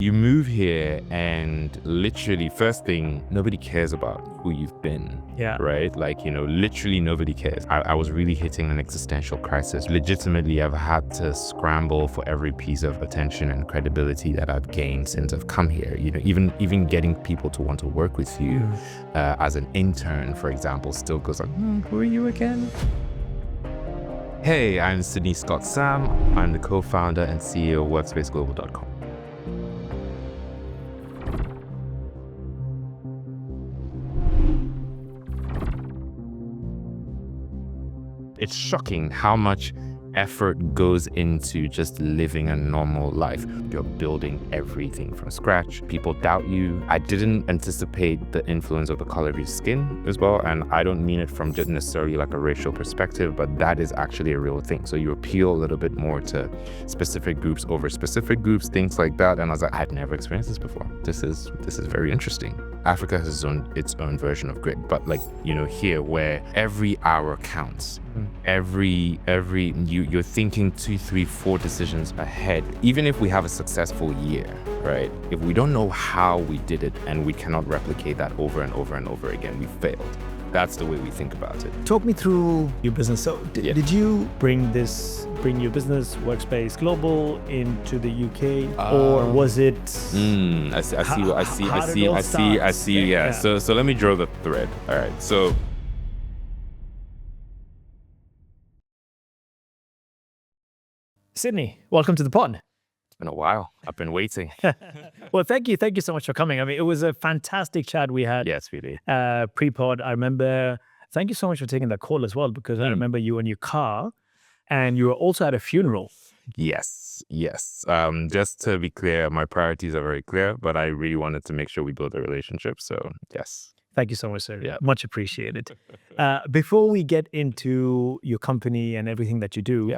You move here and literally first thing, nobody cares about who you've been, Yeah. right? Like, literally nobody cares. I was really hitting an existential crisis. Legitimately, I've had to scramble for every piece of attention and credibility that I've gained since I've come here. Even getting people to want to work with you as an intern, for example, still goes like, who are you again? Hey, I'm Sydney Scott Sam. I'm the co-founder and CEO of WorkspaceGlobal.com. It's shocking how much effort goes into just living a normal life. You're building everything from scratch. People doubt you. I didn't anticipate the influence of the color of your skin as well. And I don't mean it from just necessarily like a racial perspective, but that is actually a real thing. So you appeal a little bit more to specific groups over specific groups, things like that. And I was like, I've never experienced this before. This is very interesting. Africa has its own version of grit, but here where every hour counts, you're thinking 2, 3, 4 decisions ahead. Even if we have a successful year, right? If we don't know how we did it and we cannot replicate that over and over and over again, we failed. That's the way we think about it. Talk me through your business. So did you bring your business Workspace Global into the UK, or was it? I see. Yeah. So let me draw the thread. All right. So Sydney, welcome to the pod. it's been a while. I've been waiting. Well, thank you so much for coming. I mean, it was a fantastic chat we had. Yes, really. Pre-pod. I remember. Thank you so much for taking that call as well, because I remember you in your car, and you were also at a funeral. Yes. Just to be clear, my priorities are very clear, but I really wanted to make sure we build a relationship. So yes. Thank you so much, sir. Yeah. Much appreciated. Before we get into your company and everything that you do,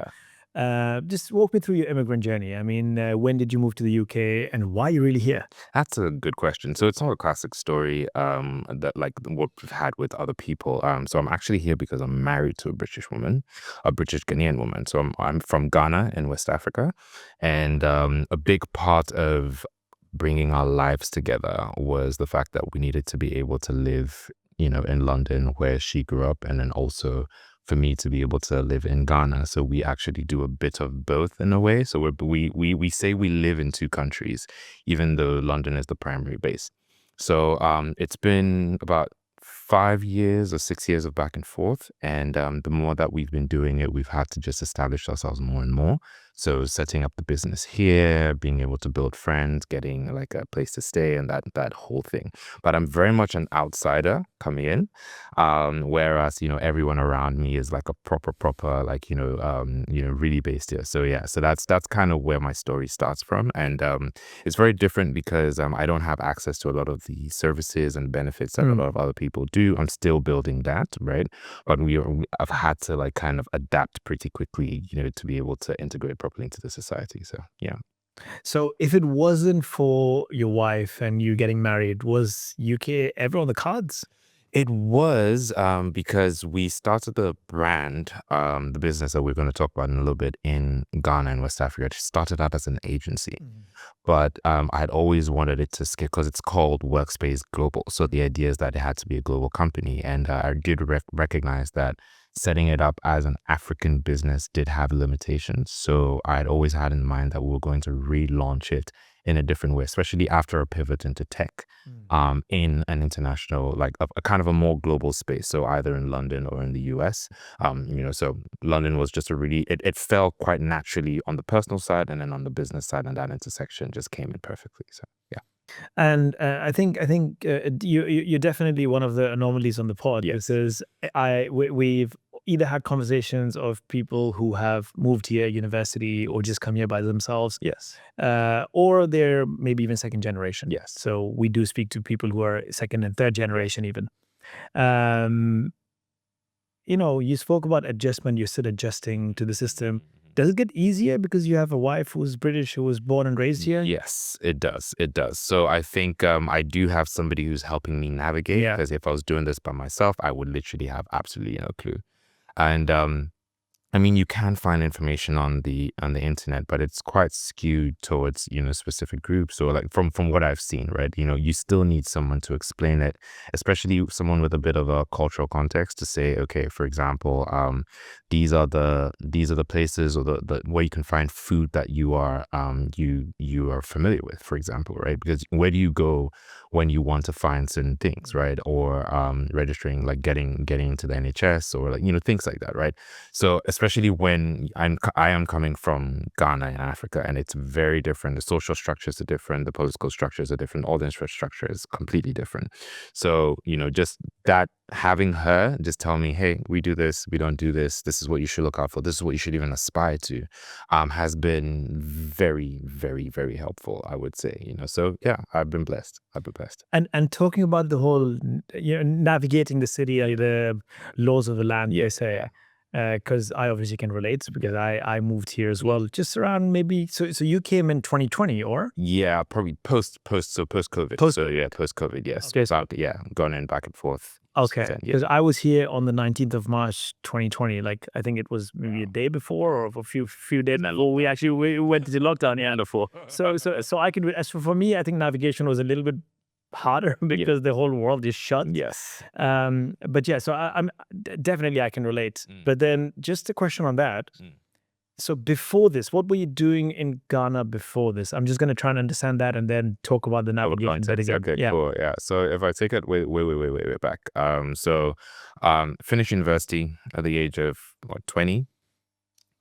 just walk me through your immigrant journey. I mean, when did you move to the UK, and why are you really here? That's a good question. So it's not a classic story that like what we've had with other people. So I'm actually here because I'm married to a British woman, a British Ghanaian woman. So I'm from Ghana in West Africa, and a big part of bringing our lives together was the fact that we needed to be able to live, in London where she grew up, and then also for me to be able to live in Ghana. So we actually do a bit of both in a way. So we say we live in 2 countries, even though London is the primary base. So it's been about 5 years or 6 years of back and forth. And the more that we've been doing it, we've had to just establish ourselves more and more. So setting up the business here, being able to build friends, getting like a place to stay, and that whole thing. But I'm very much an outsider coming in, whereas everyone around me is like a proper like really based here. So yeah, so that's kind of where my story starts from, and it's very different because I don't have access to a lot of the services and benefits that a lot of other people do. I'm still building that, right? But I've had to like kind of adapt pretty quickly, to be able to integrate properly into the society. So yeah. So if it wasn't for your wife and you getting married, was UK ever on the cards? It was because we started the brand, the business that we're going to talk about in a little bit in Ghana and West Africa. It started out as an agency, but I had always wanted it to scale because it's called Workspace Global. So the idea is that it had to be a global company, and I did recognize that setting it up as an African business did have limitations. So I had always had in mind that we were going to relaunch it in a different way, especially after a pivot into tech, in an international, like a kind of a more global space. So either in London or in the US, so London was just it fell quite naturally on the personal side, and then on the business side, and that intersection just came in perfectly. So yeah. And I think you're definitely one of the anomalies on the pod, because we've either had conversations of people who have moved here university or just come here by themselves, or they're maybe even second generation. So we do speak to people who are second and third generation even. You spoke about adjustment. You're still adjusting to the system. Does it get easier because you have a wife who's British, who was born and raised here? Yes, it does. It does. So I think I do have somebody who's helping me navigate, because if I was doing this by myself, I would literally have absolutely no clue. And I mean, you can find information on the internet, but it's quite skewed towards, specific groups. Or like from what I've seen, right? You still need someone to explain it, especially someone with a bit of a cultural context to say, okay, for example, these are the places or the where you can find food that you are familiar with, for example, right? Because where do you go when you want to find certain things, right? Or registering, like getting into the NHS, or like things like that, right? So especially when I am coming from Ghana in Africa, and it's very different. The social structures are different. The political structures are different. All the infrastructure is completely different. So, just that, having her just tell me, hey, we do this, we don't do this. This is what you should look out for. This is what you should even aspire to, has been very, very, very helpful, I would say, So yeah, I've been blessed. I've been blessed. And talking about the whole, navigating the city, the laws of the land, Yeah, they say, because I obviously can relate because I moved here as yeah. well, just around maybe. So you came in 2020 or Yeah, probably post COVID. post? So yeah, post COVID, yes. Okay, So yeah, gone in back and forth since okay, then. Yeah. because I was here on the 19th of March 2020. Like I think it was maybe a day before or a few days before we went into lockdown. Yeah. Wonderful. So I can, as for me, I think navigation was a little bit harder Yeah. because the whole world is shut. Yes. But yeah, so definitely I can relate. Mm. But then just a question on that. Mm. So before this, what were you doing in Ghana before this? I'm just going to try and understand that and then talk about the Our navigation bit context. again. Okay, Yeah. cool. Yeah. So if I take it way back, finished university at the age of what, 20.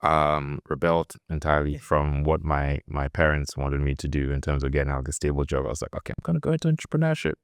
Rebelled entirely from what my parents wanted me to do in terms of getting out of a stable job. I was like, okay, I'm gonna go into entrepreneurship.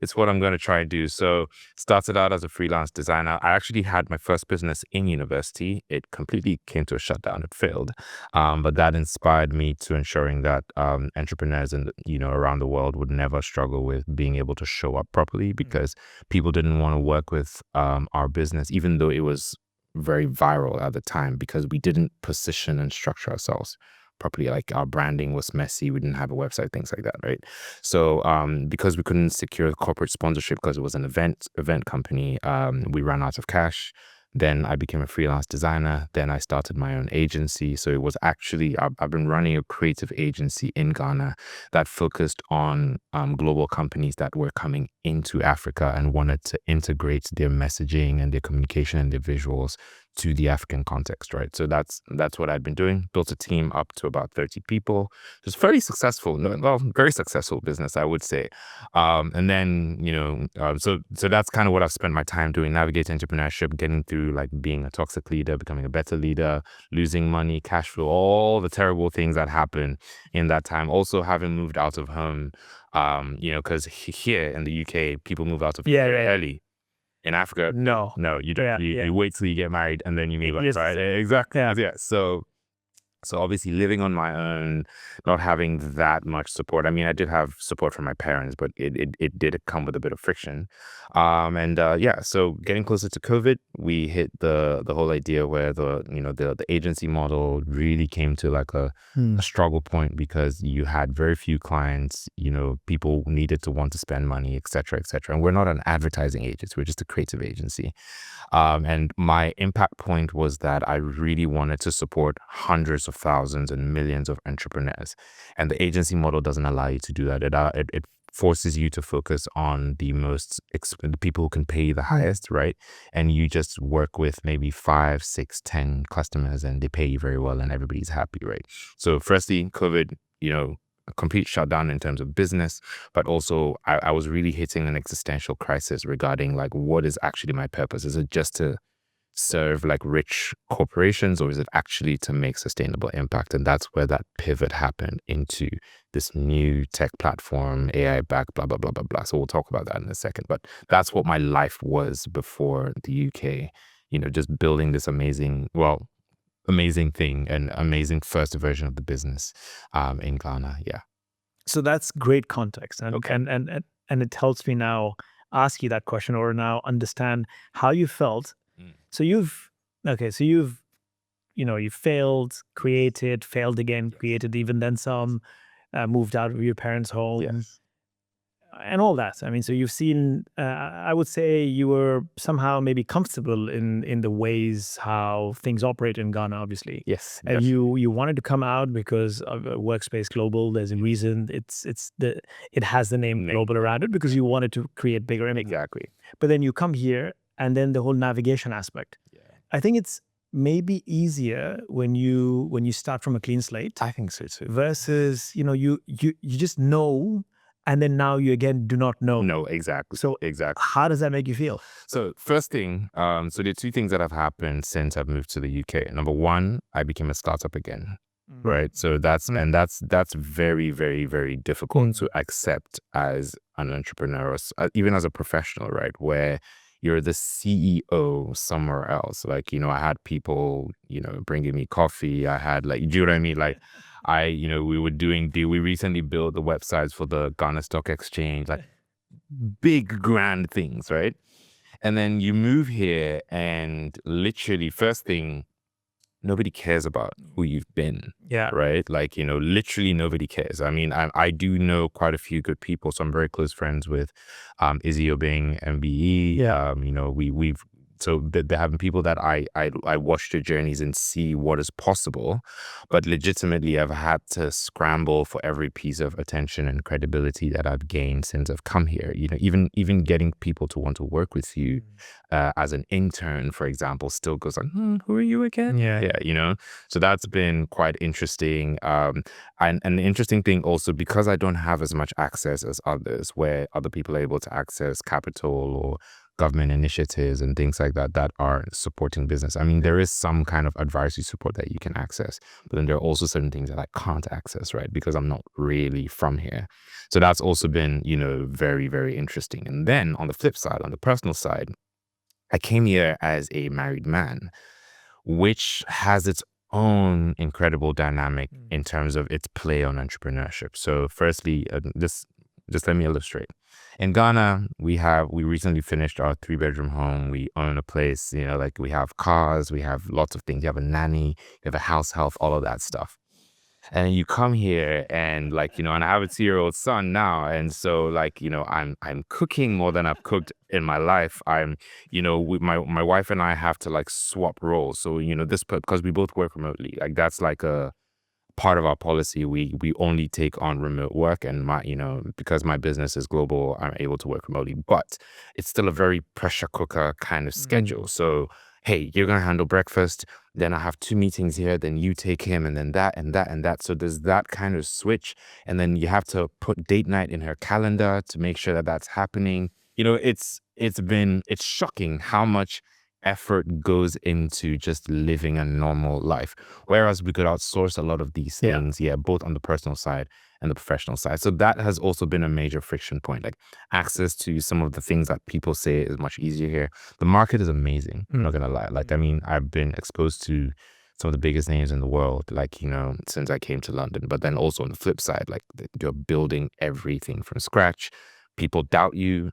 It's what I'm going to try and do. So started out as a freelance designer. I actually had my first business in university. It completely came to a shutdown. It failed. But that inspired me to ensuring that entrepreneurs around the world would never struggle with being able to show up properly, because people didn't want to work with our business, even though it was very viral at the time, because we didn't position and structure ourselves properly. Like our branding was messy. We didn't have a website, things like that, right? So because we couldn't secure corporate sponsorship because it was an event company, we ran out of cash. Then I became a freelance designer. Then I started my own agency. So it was actually, I've been running a creative agency in Ghana that focused on global companies that were coming into Africa and wanted to integrate their messaging and their communication and their visuals to the African context, right? So that's what I'd been doing. Built a team up to about 30 people. It was fairly successful, well, very successful business, I would say. And then, so that's kind of what I've spent my time doing: navigating entrepreneurship, getting through like being a toxic leader, becoming a better leader, losing money, cash flow, all the terrible things that happen in that time. Also having moved out of home, because here in the UK, people move out of home very early. In Africa, No. no, you don't. Yeah. You wait till you get married and then you move out, Yes. right? Exactly. Yeah. Yeah. So obviously living on my own, not having that much support. I mean, I did have support from my parents, but it did come with a bit of friction. Yeah, so getting closer to COVID, we hit the whole idea where the agency model really came to like a struggle point, because you had very few clients, people needed to want to spend money, et cetera, et cetera. And we're not an advertising agency, we're just a creative agency. And my impact point was that I really wanted to support hundreds of thousands and millions of entrepreneurs. And the agency model doesn't allow you to do that. It forces you to focus on the people who can pay you the highest, right? And you just work with maybe 5, 6, 10 customers, and they pay you very well and everybody's happy, right? So firstly, COVID, a complete shutdown in terms of business, but also I was really hitting an existential crisis regarding like, what is actually my purpose? Is it just to serve like rich corporations, or is it actually to make sustainable impact? And that's where that pivot happened into this new tech platform, AI backed, blah, blah, blah, blah, blah. So we'll talk about that in a second. But that's what my life was before the UK, just building this amazing thing and amazing first version of the business in Ghana. Yeah. So that's great context, and Okay. and it helps me now ask you that question, or now understand how you felt. Mm. So you've you failed, created, failed again, Yes. created even then some, moved out of your parents' home. Yes. and all that. I mean, so you've seen. I would say you were somehow maybe comfortable in the ways how things operate in Ghana. Obviously, Yes, and definitely. you wanted to come out because of Workspace Global. There's a reason. It has the name global around it because you wanted to create bigger impact. Exactly. But then you come here, and then the whole navigation aspect. Yeah. I think it's maybe easier when you start from a clean slate I think so too. versus you just know, and then now you again do not know. No, exactly. So exactly. how does that make you feel? So first thing, so there are two things that have happened since I've moved to the UK. Number one, I became a startup again. Right. So that's very, very, very difficult to accept as an entrepreneur, or even as a professional, right? Where you're the CEO somewhere else. Like, I had people, bringing me coffee. I had do you know what I mean? Like we recently built the websites for the Ghana Stock Exchange, like big grand things, right? And then you move here and literally first thing, nobody cares about who you've been. Yeah. Right. Like, literally nobody cares. I mean, I do know quite a few good people. So I'm very close friends with Izzy Obing, MBE. Yeah. So they're having people that I watch their journeys and see what is possible. But legitimately, I've had to scramble for every piece of attention and credibility that I've gained since I've come here. Even getting people to want to work with you as an intern, for example, still goes like, who are you again? Yeah. So that's been quite interesting. And the interesting thing also, because I don't have as much access as others, where other people are able to access capital or government initiatives and things like that that are supporting business. I mean, there is some kind of advisory support that you can access, but then there are also certain things that I can't access, right? Because I'm not really from here. So that's also been, very, very interesting. And then on the flip side, on the personal side, I came here as a married man, which has its own incredible dynamic in terms of its play on entrepreneurship. So firstly, just let me illustrate. In Ghana, we recently finished our 3-bedroom home. We own a place, we have cars, we have lots of things. You have a nanny, you have a house help, all of that stuff. And you come here and and I have a 2-year-old son now. And so I'm cooking more than I've cooked in my life. With my wife and I have to swap roles. So, because we both work remotely, that's a part of our policy. We only take on remote work, and because my business is global, I'm able to work remotely, but it's still a very pressure cooker kind of schedule. So, hey, you're going to handle breakfast, then I have 2 meetings here, then you take him, and then that and that and that. So there's that kind of switch. And then you have to put date night in her calendar to make sure that that's happening. It's shocking how much effort goes into just living a normal life, whereas we could outsource a lot of these things, both on the personal side and the professional side. So that has also been a major friction point, like access to some of the things that people say is much easier here. The market is amazing, I'm not gonna lie. I mean, I've been exposed to some of the biggest names in the world, since I came to London. But then also on the flip side, you're building everything from scratch. People doubt you.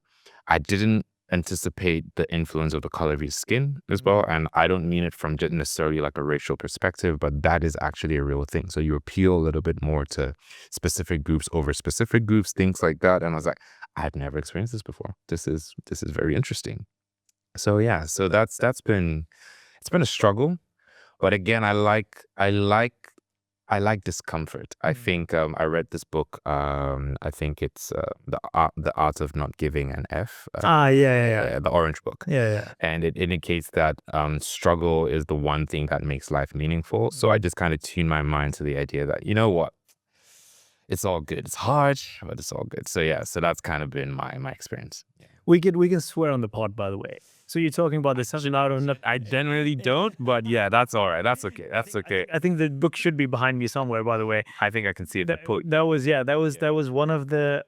I didn't anticipate the influence of the color of your skin as well. And I don't mean it from just necessarily a racial perspective, but that is actually a real thing. So you appeal a little bit more to specific groups over specific groups, things like that. And I was like, I've never experienced this before. This is very interesting. So yeah, so it's been a struggle. But again, I like discomfort. I think I read this book. I think it's the art of not giving an F. Yeah. The orange book. Yeah. And it indicates that struggle is the one thing that makes life meaningful. So I just kind of tune my mind to the idea that, you know what, it's all good. It's hard, but it's all good. So yeah, so that's kind of been my experience. Yeah. We can swear on the pod, by the way. So you're talking about this something out of not. I generally don't, but yeah, that's all right. That's okay. That's okay. I think the book should be behind me somewhere, by the way. I think I can see it. That was one of the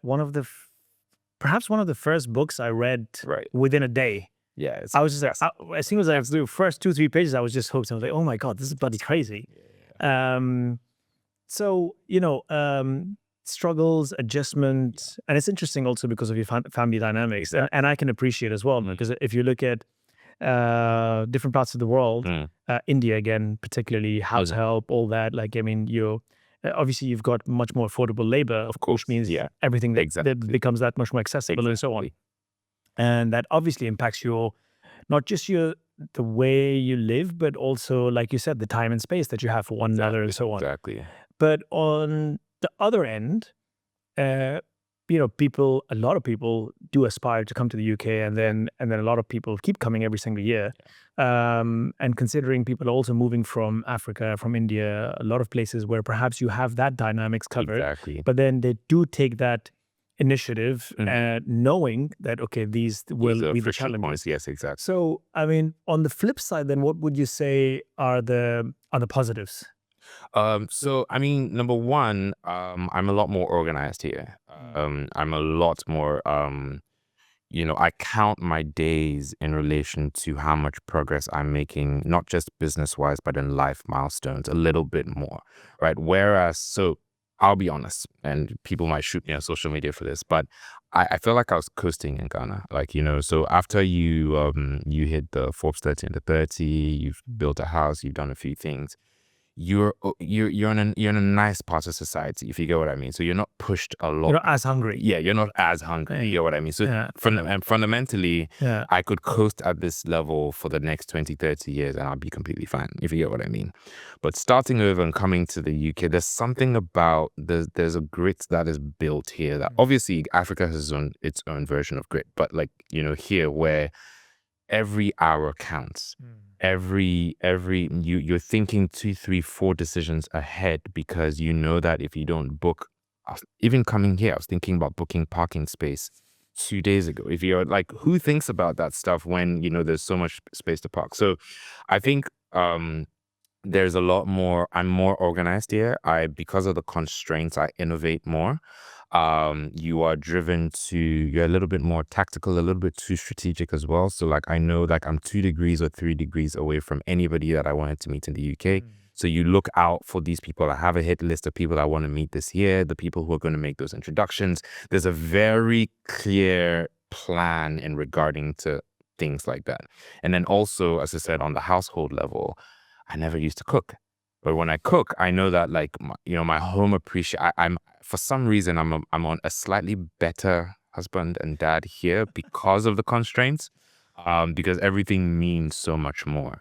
perhaps one of the first books I read within a day. Yeah, I was just as soon as I was through first 2-3 pages, I was just hooked. I was like, oh my God, this is bloody crazy. So struggles, adjustment, and it's interesting also because of your family dynamics, and I can appreciate as well, because if you look at different parts of the world, India again, particularly house help, all that. I mean, obviously you've got much more affordable labor, Of course. which means Yeah. everything that Exactly. becomes that much more accessible and so on. Exactly. And that obviously impacts not just the way you live, but also, like you said, the time and space that you have for one another and so on. Exactly. But on the other end, uh, a lot of people do aspire to come to the UK, and then a lot of people keep coming every single year. And considering people are also moving from Africa, from India, a lot of places where perhaps you have that dynamics covered, Exactly. but then they do take that initiative, knowing that, okay, these will These are be the friction challenges. points. Yes, exactly. So, I mean, on the flip side, then what would you say are the positives? So I mean, number one, I'm a lot more organized here. I'm a lot more, I count my days in relation to how much progress I'm making, not just business wise, but in life milestones a little bit more, right? Whereas, so I'll be honest, and people might shoot me on social media for this, but I feel like I was coasting in Ghana. Like, so after you hit the Forbes 30 under 30, you've built a house, you've done a few things, you're in a nice part of society, if you get what I mean. So you're not pushed a lot. You're not as hungry. Yeah, you're not as hungry. You get what I mean? So and fundamentally, I could coast at this level for the next 20, 30 years and I'll be completely fine, if you get what I mean. But starting over and coming to the UK, there's something about, there's a grit that is built here that obviously Africa has its own version of grit, but like, here where every hour counts. You're thinking 2, 3, 4 decisions ahead, because you know that if you don't book, even coming here, I was thinking about booking parking space 2 days ago. If you're like, who thinks about that stuff when there's so much space to park? So I think there's a lot more. I'm more organized here. Because of the constraints, I innovate more. You're a little bit more tactical, a little bit too strategic as well. So like, I know like I'm 2 degrees or 3 degrees away from anybody that I wanted to meet in the UK. So you look out for these people. I have a hit list of people I want to meet this year, the people who are going to make those introductions. There's a very clear plan in regarding to things like that. And then also, as I said, on the household level, I never used to cook. But when I cook, I know that like, my home I'm for some reason, I'm on a slightly better husband and dad here because of the constraints, because everything means so much more,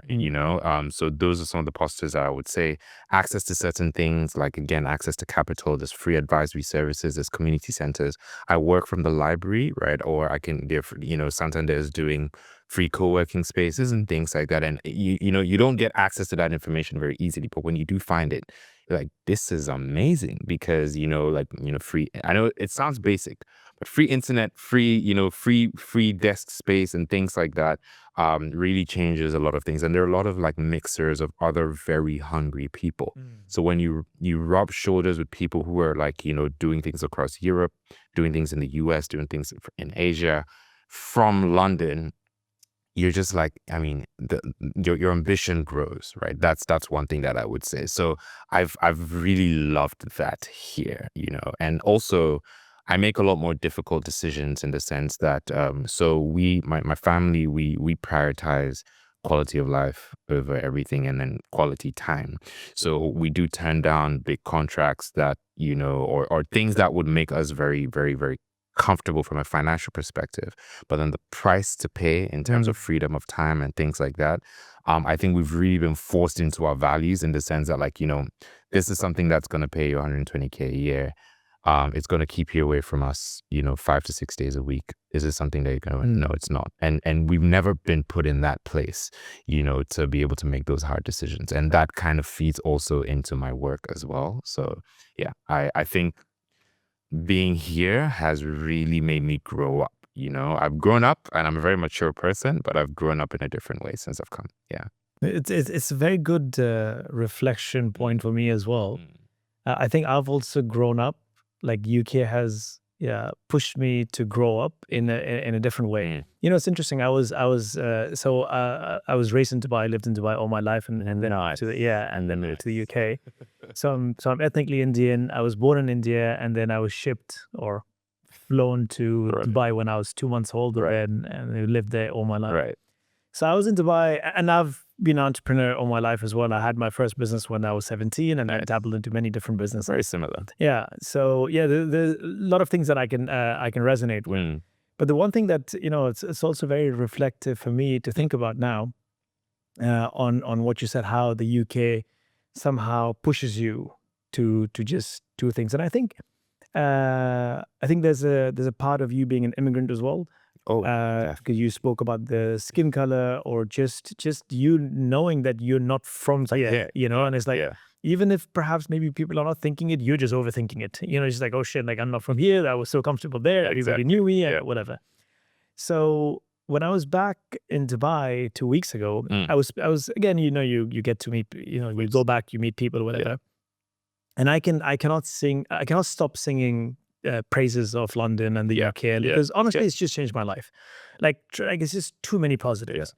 so those are some of the positives that I would say. Access to certain things, like, again, access to capital, there's free advisory services, there's community centers. I work from the library, right? Or I can give, Santander is doing free co-working spaces and things like that. And you don't get access to that information very easily, but when you do find it, you're like, this is amazing, because free, I know it sounds basic, but free internet, free desk space and things like that really changes a lot of things. And there are a lot of like mixers of other very hungry people. So when you rub shoulders with people who are like, doing things across Europe, doing things in the US, doing things in Asia, from London, you're just like, I mean, your ambition grows, right? That's one thing that I would say. So I've really loved that here, and also I make a lot more difficult decisions in the sense that, so my family, we prioritize quality of life over everything, and then quality time. So we do turn down big contracts that, or things that would make us very, very, very comfortable from a financial perspective, but then the price to pay in terms of freedom of time and things like that, I think we've really been forced into our values, in the sense that, like, this is something that's going to pay you 120K a year. It's going to keep you away from us, 5 to 6 days a week. Is this something that you're going to, no, it's not. And we've never been put in that place, to be able to make those hard decisions. And that kind of feeds also into my work as well. So yeah, I think being here has really made me grow up. I've grown up and I'm a very mature person, but I've grown up in a different way since I've come. Yeah. It's a very good reflection point for me as well. I think I've also grown up, like UK has pushed me to grow up in a different way. It's interesting. I was raised in Dubai, lived in Dubai all my life, and then moved to the UK. So I'm ethnically Indian. I was born in India, and then I was shipped or flown to Dubai when I was 2 months old, and lived there all my life. Right. So I was in Dubai, and I've been an entrepreneur all my life as well. I had my first business when I was 17, and I dabbled into many different businesses. Very similar. Yeah. So yeah, there's a lot of things that I can resonate with. Mm. But the one thing that, it's also very reflective for me to think about now, on what you said, how the UK somehow pushes you to just do things. And I think there's a part of you being an immigrant as well, Oh, because you spoke about the skin color, or just you knowing that you're not from here, and it's like, yeah, even if perhaps maybe people are not thinking it, you're just overthinking it. It's just like, oh shit, like I'm not from here. I was so comfortable there. Everybody exactly. knew me, Yeah. whatever. So when I was back in Dubai 2 weeks ago, Mm. I was again, you get to meet, you go back, you meet people, whatever. And I cannot stop singing praises of London and the UK, because honestly, it's just changed my life. Like it's just too many positives.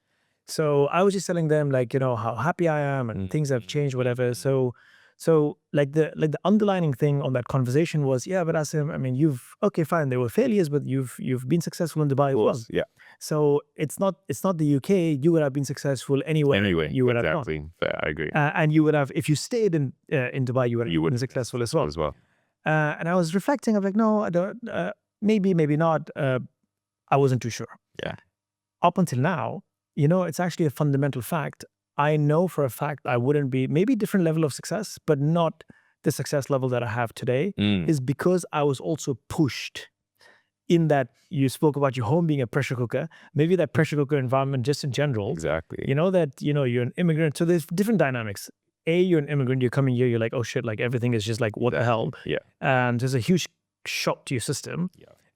So I was just telling them, like, how happy I am, and things have changed, whatever. So like the underlining thing on that conversation was, yeah, but Asim, I mean, okay, fine, there were failures, but you've been successful in Dubai as well. Yeah. So it's not the UK. You would have been successful anyway. You would have not. Fair, I agree. And you would have, if you stayed in Dubai, you would have been successful as well. And I was reflecting. I'm like, no, I don't. Maybe not. I wasn't too sure. Yeah. Up until now, it's actually a fundamental fact. I know for a fact I wouldn't be, maybe different level of success, but not the success level that I have today, is because I was also pushed. In that, you spoke about your home being a pressure cooker, maybe that pressure cooker environment just in general. Exactly. That, you're an immigrant. So there's different dynamics. You're an immigrant, you're coming here, you're like, oh shit, like everything is just like, what the hell? Yeah. And there's a huge shock to your system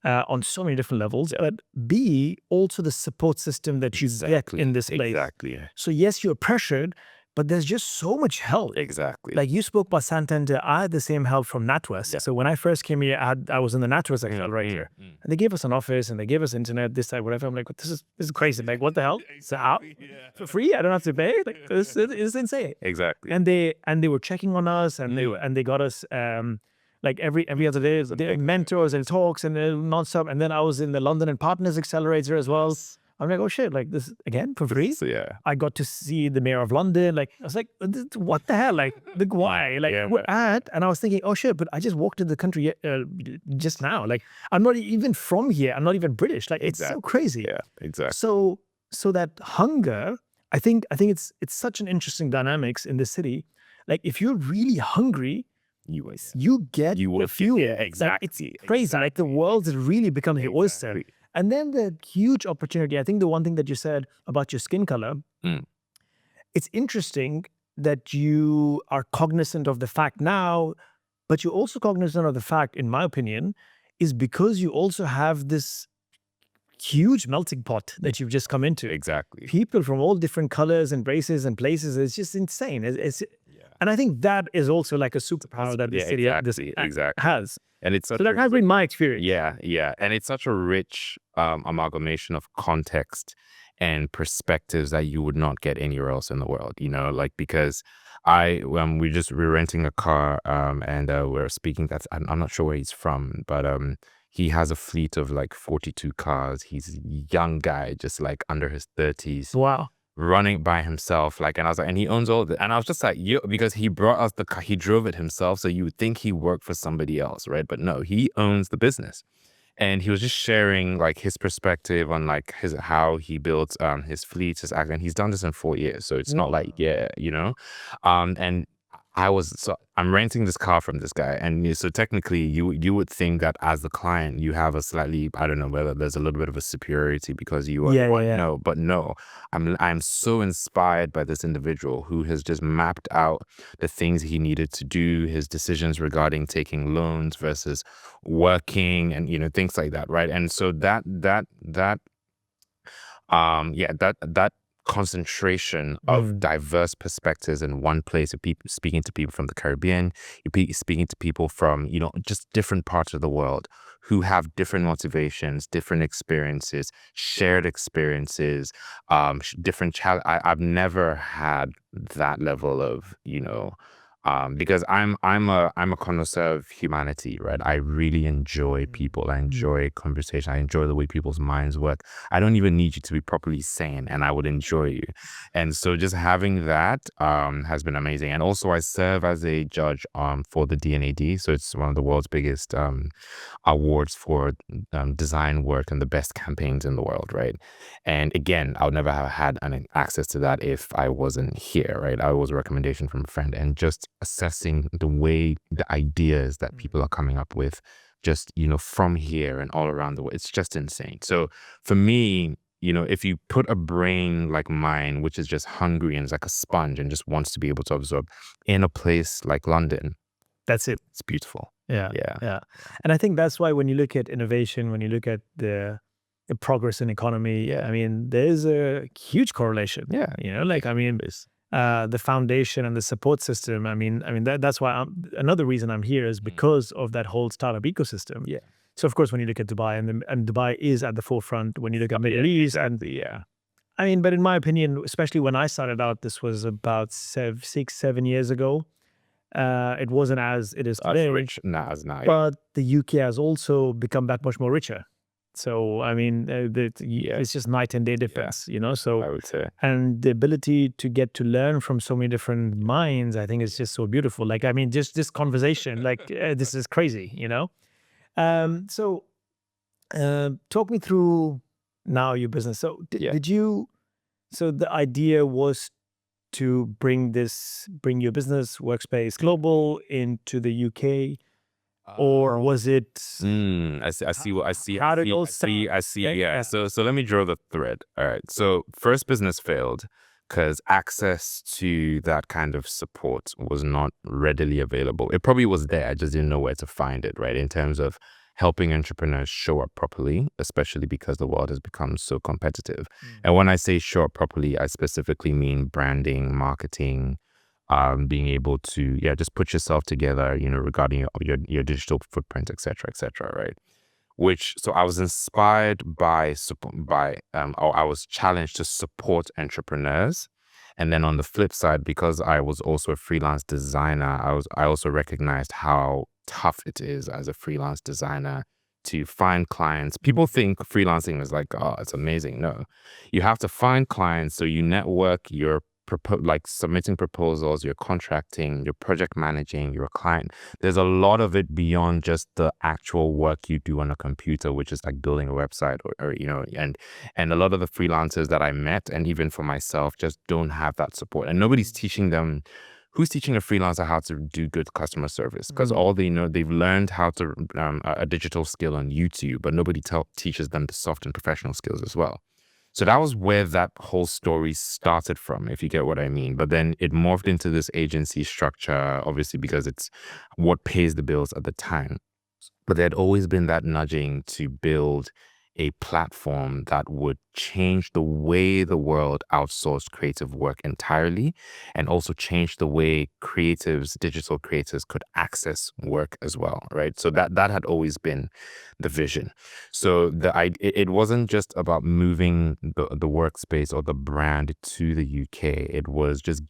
on so many different levels. But B, also the support system that you get in this place. Exactly. So yes, you're pressured, but there's just so much help. Exactly. Like you spoke about Santander, I had the same help from NatWest. So when I first came here, I was in the NatWest section right here. And they gave us an office, and they gave us internet, this, that, whatever. I'm like, this is crazy. Like, what the hell? So for free? I don't have to pay? Like, this is insane. Exactly. And they were checking on us, and they got us like every other day. They mentors and talks and nonstop. And then I was in the London and Partners Accelerator as well. I'm like, oh shit, like this again for free? So, yeah. I got to see the mayor of London. Like, I was like, what the hell? Like why? Like, we're at, and I was thinking, oh shit, but I just walked into the country just now. Like, I'm not even from here. I'm not even British. Like, it's so crazy. Yeah, exactly. So that hunger, I think it's such an interesting dynamics in the city. Like, if you're really hungry, you get the fuel. Yeah, exactly. Like, it's crazy. Like, the world has really become the oyster. And then the huge opportunity, I think the one thing that you said about your skin color, it's interesting that you are cognizant of the fact now, but you're also cognizant of the fact, in my opinion, is because you also have this huge melting pot that you've just come into. Exactly. People from all different colors and races and places. It's just insane. And I think that is also like a superpower that the city has. And it's so that has been my experience. Yeah. And it's such a rich amalgamation of context and perspectives that you would not get anywhere else in the world, like, because we're renting a car, and we're speaking, I'm not sure where he's from, but he has a fleet of like 42 cars. He's a young guy, just like under his 30s. Wow. Running by himself, like, and I was like, and he owns all the, and I was just like, because he brought us the car, he drove it himself, so you would think he worked for somebody else, right? But no, he owns the business. And he was just sharing like his perspective on like how he built his fleet, his act, and he's done this in 4 years, so it's not like and I'm renting this car from this guy, and so technically you would think that as the client you have a slightly, I don't know whether there's a little bit of a superiority because you are no, but no, I'm so inspired by this individual who has just mapped out the things he needed to do, his decisions regarding taking loans versus working, and things like that, right? And so that concentration of diverse perspectives in one place, of people speaking to people from the Caribbean, speaking to people from just different parts of the world who have different motivations, different experiences, shared experiences, different challenge. I've never had that level of Because I'm a connoisseur of humanity, right? I really enjoy people. I enjoy conversation. I enjoy the way people's minds work. I don't even need you to be properly sane, and I would enjoy you. And so just having that has been amazing. And also, I serve as a judge for the DNAD, so it's one of the world's biggest awards for design work and the best campaigns in the world, right? And again, I would never have had access to that if I wasn't here, right? I was a recommendation from a friend, and just assessing the way the ideas that people are coming up with, just, from here and all around the world, it's just insane. So for me, if you put a brain like mine, which is just hungry and is like a sponge and just wants to be able to absorb in a place like London, That's it. it's beautiful. Yeah. Yeah. Yeah. And I think that's why when you look at innovation, when you look at the progress in economy, Yeah. I mean, there's a huge correlation. Yeah. The foundation and the support system. That's why another reason I'm here is because of that whole startup ecosystem. Yeah. So of course, when you look at Dubai, and Dubai is at the forefront. When you look at Middle East, but in my opinion, especially when I started out, this was about 6-7 years ago. It wasn't as it is today, Rich as now. but the UK has also become that much more richer. So it's just night and day difference, I So would say. and the ability to get to learn from so many different minds, I think is just so beautiful. Just this conversation, this is crazy, So talk me through now your business. So did you? So the idea was to bring your business Workspace Global into the UK, or was it? I see. How did it all start? I see. Yeah. So let me draw the thread. All right. So first business failed because access to that kind of support was not readily available. It probably was there. I just didn't know where to find it, right? In terms of helping entrepreneurs show up properly, especially because the world has become so competitive. And when I say show up properly, I specifically mean branding, marketing, being able to, just put yourself together, regarding your digital footprint, et cetera, right? So I was inspired or I was challenged to support entrepreneurs. And then on the flip side, because I was also a freelance designer, I also recognized how tough it is as a freelance designer to find clients. People think freelancing is like, oh, it's amazing. No, you have to find clients. So you network, you're submitting proposals, you're contracting, you're project managing, you're a client. There's a lot of it beyond just the actual work you do on a computer, which is like building a website and a lot of the freelancers that I met, and even for myself, just don't have that support. And nobody's teaching them. Who's teaching a freelancer how to do good customer service? Because all they know, they've learned how to a digital skill on YouTube, but nobody teaches them the soft and professional skills as well. So that was where that whole story started from, if you get what I mean. But then it morphed into this agency structure, obviously, because it's what pays the bills at the time. But there had always been that nudging to build a platform that would change the way the world outsourced creative work entirely, and also change the way digital creators could access work as well, right? So that had always been the vision. So it wasn't just about moving the workspace or the brand to the UK. It was just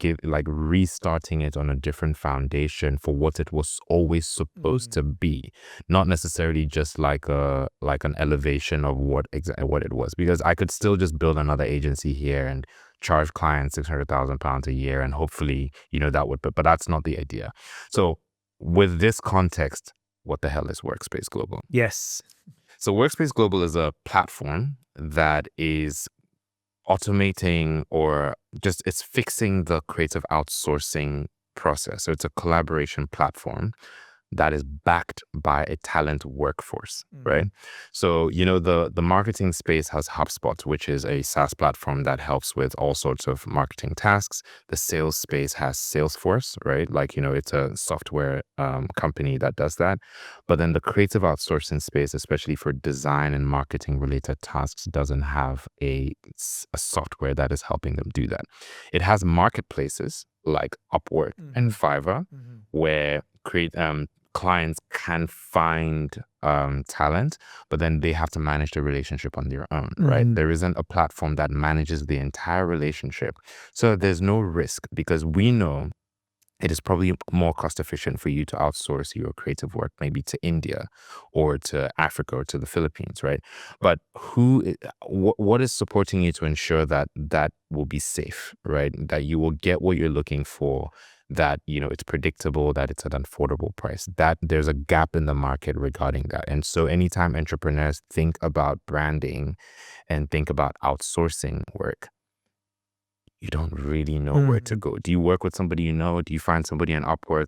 restarting it on a different foundation for what it was always supposed to be, not necessarily just like an elevation of what it was, because I could still just build another agency here and charge clients £600,000 a year, and hopefully, but that's not the idea. So with this context, what the hell is Workspace Global? Yes. So Workspace Global is a platform that is automating, or just it's fixing the creative outsourcing process. So it's a collaboration platform that is backed by a talent workforce, right? So, the marketing space has HubSpot, which is a SaaS platform that helps with all sorts of marketing tasks. The sales space has Salesforce, right? It's a software company that does that. But then the creative outsourcing space, especially for design and marketing related tasks, doesn't have a software that is helping them do that. It has marketplaces like Upwork and Fiverr, where clients can find talent, but then they have to manage the relationship on their own, right? There isn't a platform that manages the entire relationship. So there's no risk, because we know it is probably more cost efficient for you to outsource your creative work maybe to India or to Africa or to the Philippines, right? But what is supporting you to ensure that that will be safe, right? That you will get what you're looking for, that, it's predictable, that it's at an affordable price, that there's a gap in the market regarding that. And so anytime entrepreneurs think about branding and think about outsourcing work, you don't really know where to go. Do you work with somebody you know? Do you find somebody on Upwork?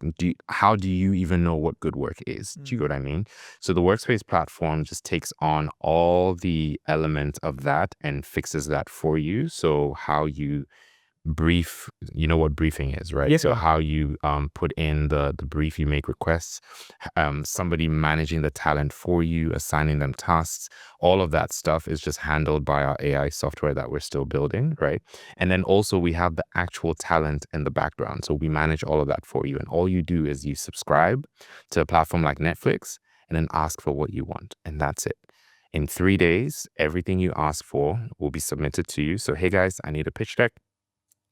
How do you even know what good work is? Do you get what I mean? So the Workspace platform just takes on all the elements of that and fixes that for you. So how you brief, you know what briefing is, right? Yes, So sir. how you put in the brief, you make requests, somebody managing the talent for you, assigning them tasks, all of that stuff is just handled by our AI software that we're still building, right? And then also we have the actual talent in the background. So we manage all of that for you. And all you do is you subscribe to a platform like Netflix and then ask for what you want. And that's it. In 3 days, everything you ask for will be submitted to you. So, hey guys, I need a pitch deck.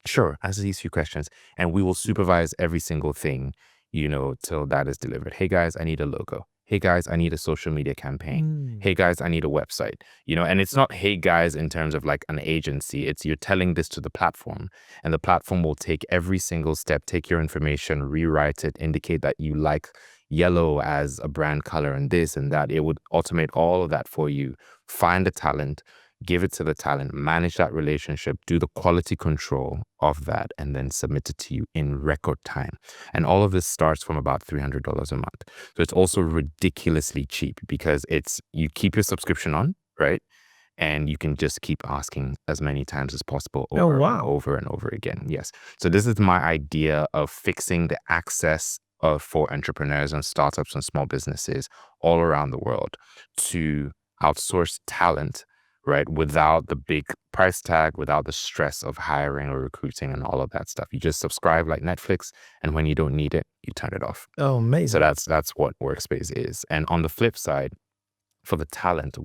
Sure, answer these few questions, and we will supervise every single thing, till that is delivered. Hey guys, I need a logo. Hey guys, I need a social media campaign. Hey guys, I need a website. And it's not hey guys in terms of like an agency. It's you're telling this to the platform, and the platform will take every single step, take your information, rewrite it, indicate that you like yellow as a brand color and this and that. It would automate all of that for you. Find the talent, give it to the talent, manage that relationship, do the quality control of that, and then submit it to you in record time. And all of this starts from about $300 a month. So it's also ridiculously cheap because you keep your subscription on, right? And you can just keep asking as many times as possible Oh, over and wow. over and over again. Yes. So this is my idea of fixing the access for entrepreneurs and startups and small businesses all around the world to outsource talent, right? Without the big price tag, without the stress of hiring or recruiting and all of that stuff. You just subscribe like Netflix, and when you don't need it, you turn it off. Oh, So amazing. that's what Workspace is. And on the flip side, for the talent,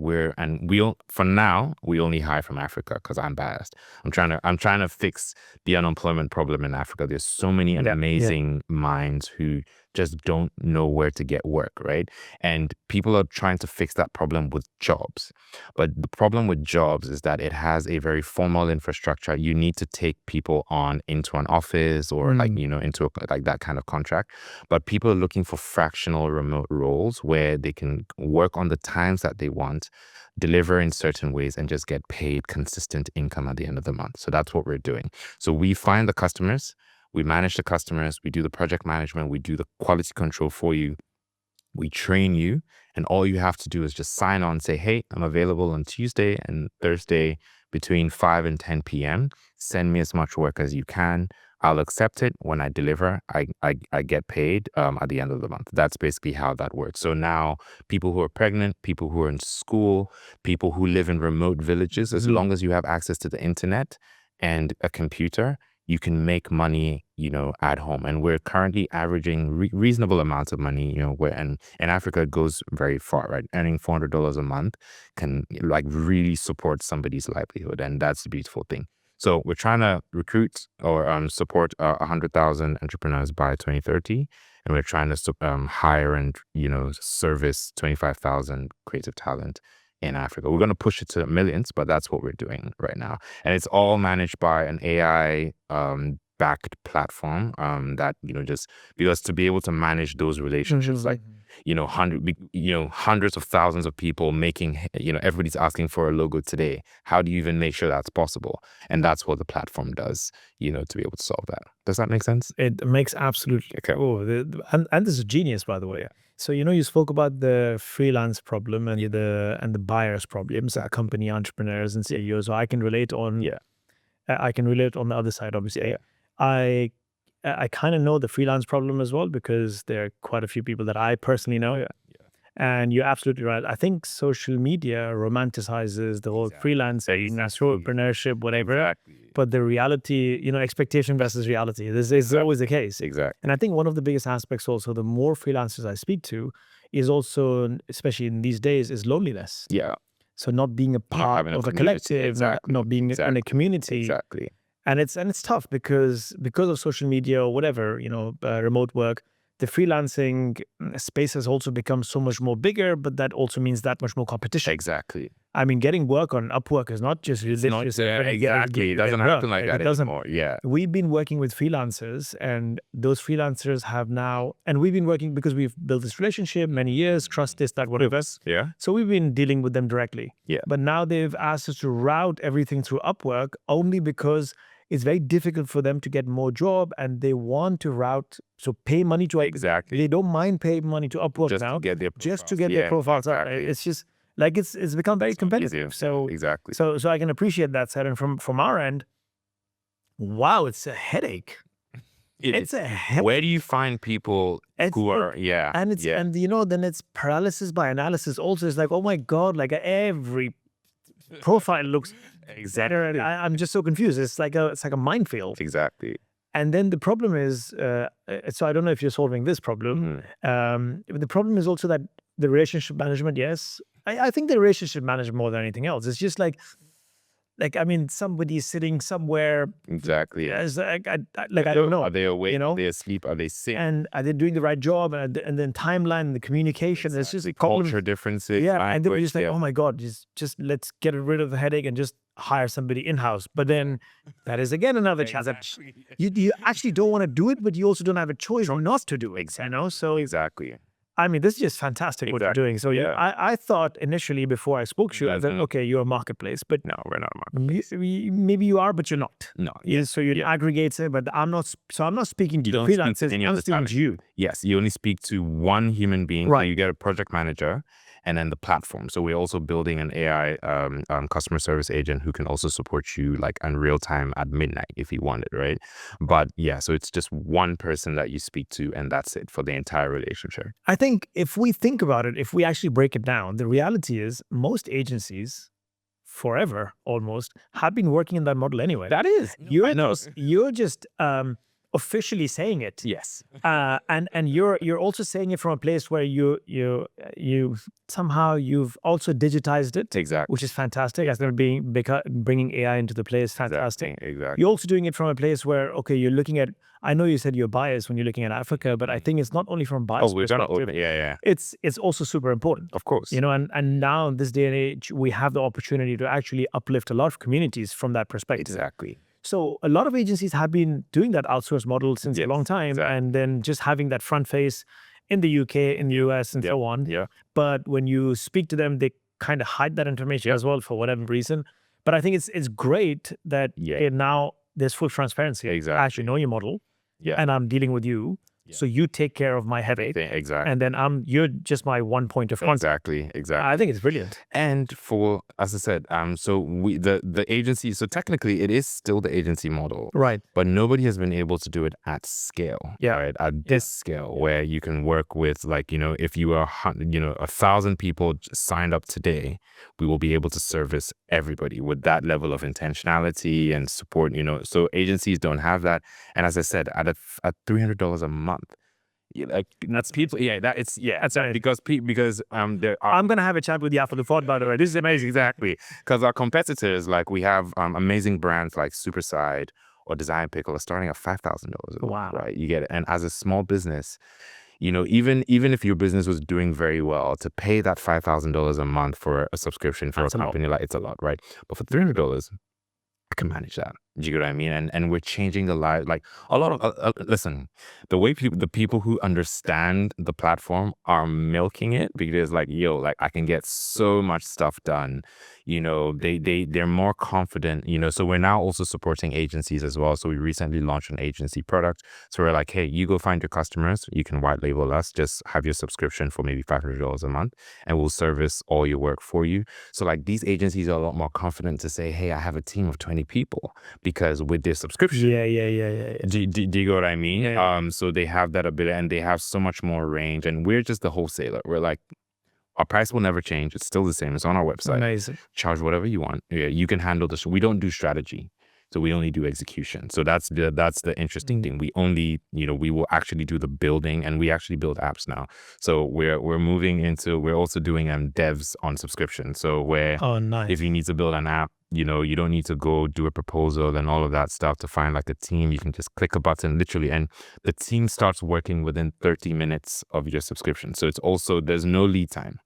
for now we only hire from Africa because I'm biased. I'm trying to fix the unemployment problem in Africa. There's so many Yeah. amazing minds who just don't know where to get work, right? And people are trying to fix that problem with jobs. But the problem with jobs is that it has a very formal infrastructure. You need to take people on into an office or into like that kind of contract. But people are looking for fractional remote roles where they can work on the times that they want, deliver in certain ways, and just get paid consistent income at the end of the month. So that's what we're doing. So we find the customers, we manage the customers, we do the project management, we do the quality control for you, we train you, and all you have to do is just sign on, say, hey, I'm available on Tuesday and Thursday between 5 and 10 p.m. Send me as much work as you can. I'll accept it. When I deliver, I get paid at the end of the month. That's basically how that works. So now people who are pregnant, people who are in school, people who live in remote villages, as long as you have access to the internet and a computer, you can make money, at home. And we're currently averaging reasonable amounts of money, where in Africa it goes very far, right? Earning $400 a month can like really support somebody's livelihood. And that's the beautiful thing. So we're trying to recruit or support 100,000 entrepreneurs by 2030. And we're trying to hire and, service 25,000 creative talent in Africa. We're going to push it to millions, but that's what we're doing right now. And it's all managed by an AI backed platform that, just because to be able to manage those relationships, like, hundreds of thousands of people making, everybody's asking for a logo today. How do you even make sure that's possible? And that's what the platform does, to be able to solve that. Does that make sense? It makes absolutely. Okay. Oh, and this is genius, by the way. So you spoke about the freelance problem and the buyers problems, company entrepreneurs and CEOs. So I can relate on. Yeah. I can relate on the other side. Obviously, Yeah. I kind of know the freelance problem as well because there are quite a few people that I personally know. Yeah. And you're absolutely right. I think social media romanticizes the whole freelancing, entrepreneurship, whatever. Exactly. But the reality, expectation versus reality, this is always the case. Exactly. And I think one of the biggest aspects also, the more freelancers I speak to, is also, especially in these days, is loneliness. Yeah. So not being a part having a of a community. collective, Exactly. not being in a community. Exactly. And it's tough because of social media or whatever, remote work. The freelancing space has also become so much more bigger, but that also means that much more competition. Exactly. I mean, getting work on Upwork is not just Not exactly. It doesn't happen like that anymore. Yeah. We've been working with freelancers, and those freelancers have now, and we've been working because we've built this relationship many years, trust this, that, whatever. Yeah. So we've been dealing with them directly. Yeah. But now they've asked us to route everything through Upwork only because it's very difficult for them to get more job, and they want to route, so pay money to Exactly. They don't mind paying money to Upwork Just now, to get their just to profiles. get Yeah, their profiles out. exactly. It's just like it's become very competitive. easier. So Exactly. so I can appreciate that side. And from our end, wow, it's a headache. It's a headache. Where do you find people who are and it's and then it's paralysis by analysis. Also, it's like, oh my god, like every profile looks exactly. I'm just so confused. It's like a minefield. Exactly. And then the problem is, so I don't know if you're solving this problem. The problem is also that the relationship management. Yes, I think the relationship management more than anything else. It's just like I mean, somebody's sitting somewhere. Exactly. As I don't know. Are they awake? You know? Are they asleep? Are they sick? And are they doing the right job? And then timeline, the communication. There's just culture differences. Yeah, and then we're just like, oh my god, just let's get rid of the headache and just hire somebody in-house. But then that is again another challenge. You actually don't want to do it, but you also don't have a choice not to do it. So exactly. I mean, this is just fantastic what you're doing. So I thought initially before I spoke to you, I thought, okay, you're a marketplace, but no, we're not a marketplace. Maybe you are, but you're not. No. Yes. So you're an aggregator, but I'm not. So I'm not speaking to freelancers. I'm speaking to you. Yes, you only speak to one human being. Right. So you get a project manager, and then the platform. So we're also building an AI customer service agent who can also support you like in real time at midnight if you want it, right? But yeah, so it's just one person that you speak to, and that's it for the entire relationship. I think if we think about it, if we actually break it down, the reality is most agencies forever almost have been working in that model anyway. That is. You're just officially saying it. Yes. And you're also saying it from a place where you somehow you've also digitized it. Exactly. Which is fantastic. As bringing AI into the play is fantastic. Exactly. You're also doing it from a place where, okay, you're looking at, I know you said you're biased when you're looking at Africa, but I think it's not only from bias. Oh, we're trying to open. Yeah. It's also super important. Of course. And now in this day and age, we have the opportunity to actually uplift a lot of communities from that perspective. Exactly. So a lot of agencies have been doing that outsource model since a long time, and then just having that front face in the UK, in the US, and so on. Yeah. But when you speak to them, they kind of hide that information as well for whatever reason. But I think it's great that now there's full transparency. Exactly. I actually know your model, and I'm dealing with you. So you take care of my headache. Exactly. And then you're just my one point of contact. Exactly. I think it's brilliant. And as I said, so the agency, so technically it is still the agency model. Right. But nobody has been able to do it at scale. Yeah. Right. At this scale where you can work with if you are 1,000 people signed up today, we will be able to service everybody with that level of intentionality and support, so agencies don't have that. And as I said, at $300 a month, that's people. That's right. Because I'm gonna have a chat with you after the pod, by the way. This is amazing. Exactly, because our competitors, like we have amazing brands like Superside or Design Pickle, are starting at $5,000. Wow. Right, you get it. And as a small business, even if your business was doing very well, to pay that $5,000 a month for a subscription for a company, like it's a lot, right? But for $300, I can manage that. Do you get what I mean? And we're changing the lives. Like a lot of listen, the way the people who understand the platform are milking it, because I can get so much stuff done. They're more confident. So we're now also supporting agencies as well. So we recently launched an agency product. So we're like, hey, you go find your customers. You can white label us. Just have your subscription for maybe $500 a month, and we'll service all your work for you. So like these agencies are a lot more confident to say, hey, I have a team of 20 people. Because with their subscription, Do you get what I mean? Yeah. So they have that ability, and they have so much more range. And we're just the wholesaler. We're like, our price will never change. It's still the same. It's on our website. Amazing. Charge whatever you want. Yeah, you can handle this. We don't do strategy. So we only do execution. So that's the interesting thing. We only, we will actually do the building, and we actually build apps now. So we're moving into, we're also doing devs on subscription. So where if you need to build an app, you don't need to go do a proposal and all of that stuff to find like a team. You can just click a button literally, and the team starts working within 30 minutes of your subscription. So it's also, there's no lead time.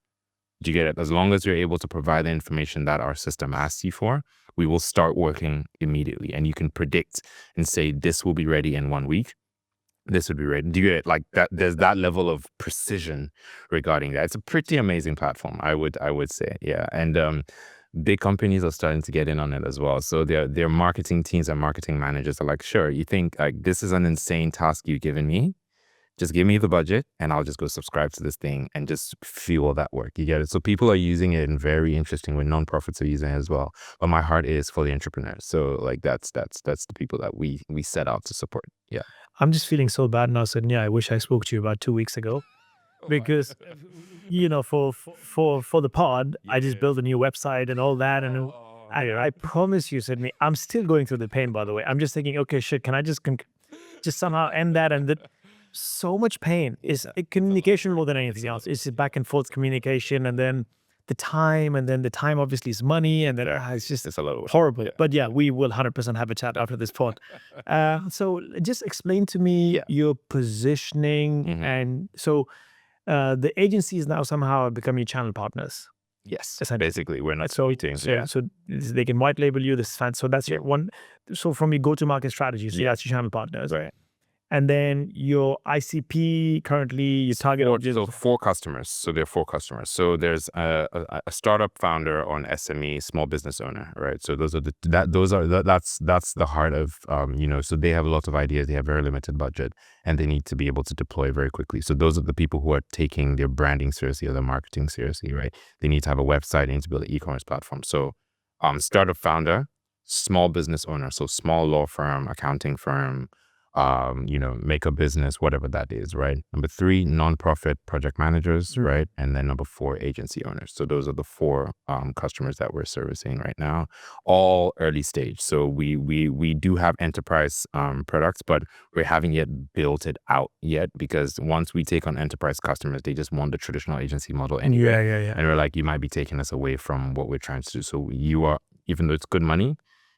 Do you get it? As long as you're able to provide the information that our system asks you for, we will start working immediately. And you can predict and say, this will be ready in 1 week. This would be ready. Do you get it? Like that? There's that level of precision regarding that. It's a pretty amazing platform, I would say. Yeah. And big companies are starting to get in on it as well. So their marketing teams and marketing managers are like, sure, you think like this is an insane task you've given me? Just give me the budget and I'll just go subscribe to this thing and just fuel that work. You get it? So people are using it in very interesting way. Nonprofits are using it as well. But my heart is for the entrepreneurs. So like that's the people that we set out to support. Yeah. I'm just feeling so bad now, Sydney. I wish I spoke to you about 2 weeks ago, because for the pod, I just built a new website and all that, and I promise you, Sydney, I'm still going through the pain. By the way, I'm just thinking, okay, shit, can I just somehow end that? And so much pain is communication more than anything else. It's back and forth communication, and then the time, obviously is money, and then it's a little horrible. Yeah. But yeah, we will 100% have a chat after this pod. So just explain to me your positioning, and so the agencies now somehow become your channel partners. Yes, basically, we're not meeting. So they can white label you this fan. So that's your one. So from your go-to-market strategy, so that's your channel partners, right? And then your ICP currently, your target audience. So 4 customers. So there are 4 customers. So there's a startup founder or an SME, small business owner, right? So that's the heart of, so they have a lot of ideas. They have very limited budget and they need to be able to deploy very quickly. So those are the people who are taking their branding seriously or their marketing seriously, right? They need to have a website. They need to build an e-commerce platform. So startup founder, small business owner. So small law firm, accounting firm, make a business, whatever that is, right? Number 3, nonprofit project managers, right? And then number 4, agency owners. So those are the 4 customers that we're servicing right now, all early stage. So we do have enterprise products, but we haven't yet built it out yet, because once we take on enterprise customers, they just want the traditional agency model anyway. Yeah. And we're like, you might be taking us away from what we're trying to do. So you are, even though it's good money,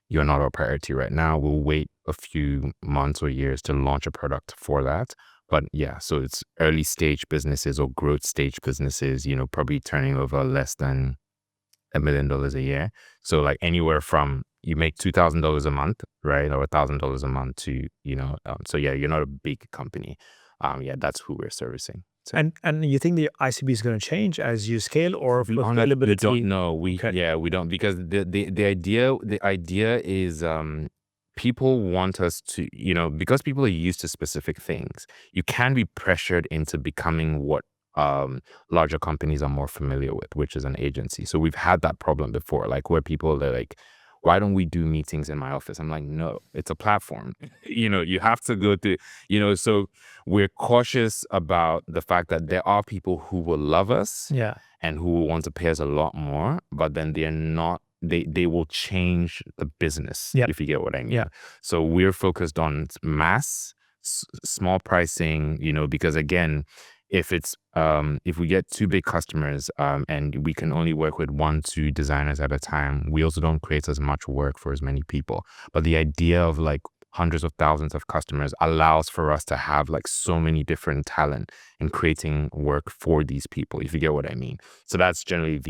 you're not our priority right now. We'll wait a few months or years to launch a product for that. But yeah, so it's early stage businesses or growth stage businesses, probably turning over less than $1 million a year. So like anywhere from, you make $2,000 a month, right? Or $1,000 a month to, so yeah, you're not a big company. That's who we're servicing. So. And you think the ICB is going to change as you scale, or we don't know. We don't, because the idea is people want us to, because people are used to specific things, you can be pressured into becoming what larger companies are more familiar with, which is an agency. So we've had that problem before, like where people are like, why don't we do meetings in my office? I'm like, no, it's a platform. You have to go to, so we're cautious about the fact that there are people who will love us and who will want to pay us a lot more, but then they're not, they will change the business, if you get what I mean. Yeah. So we're focused on mass, small pricing, because again, if we get 2 big customers and we can only work with 1-2 designers at a time, we also don't create as much work for as many people. But the idea of like hundreds of thousands of customers allows for us to have like so many different talent in creating work for these people, if you get what I mean. So that's generally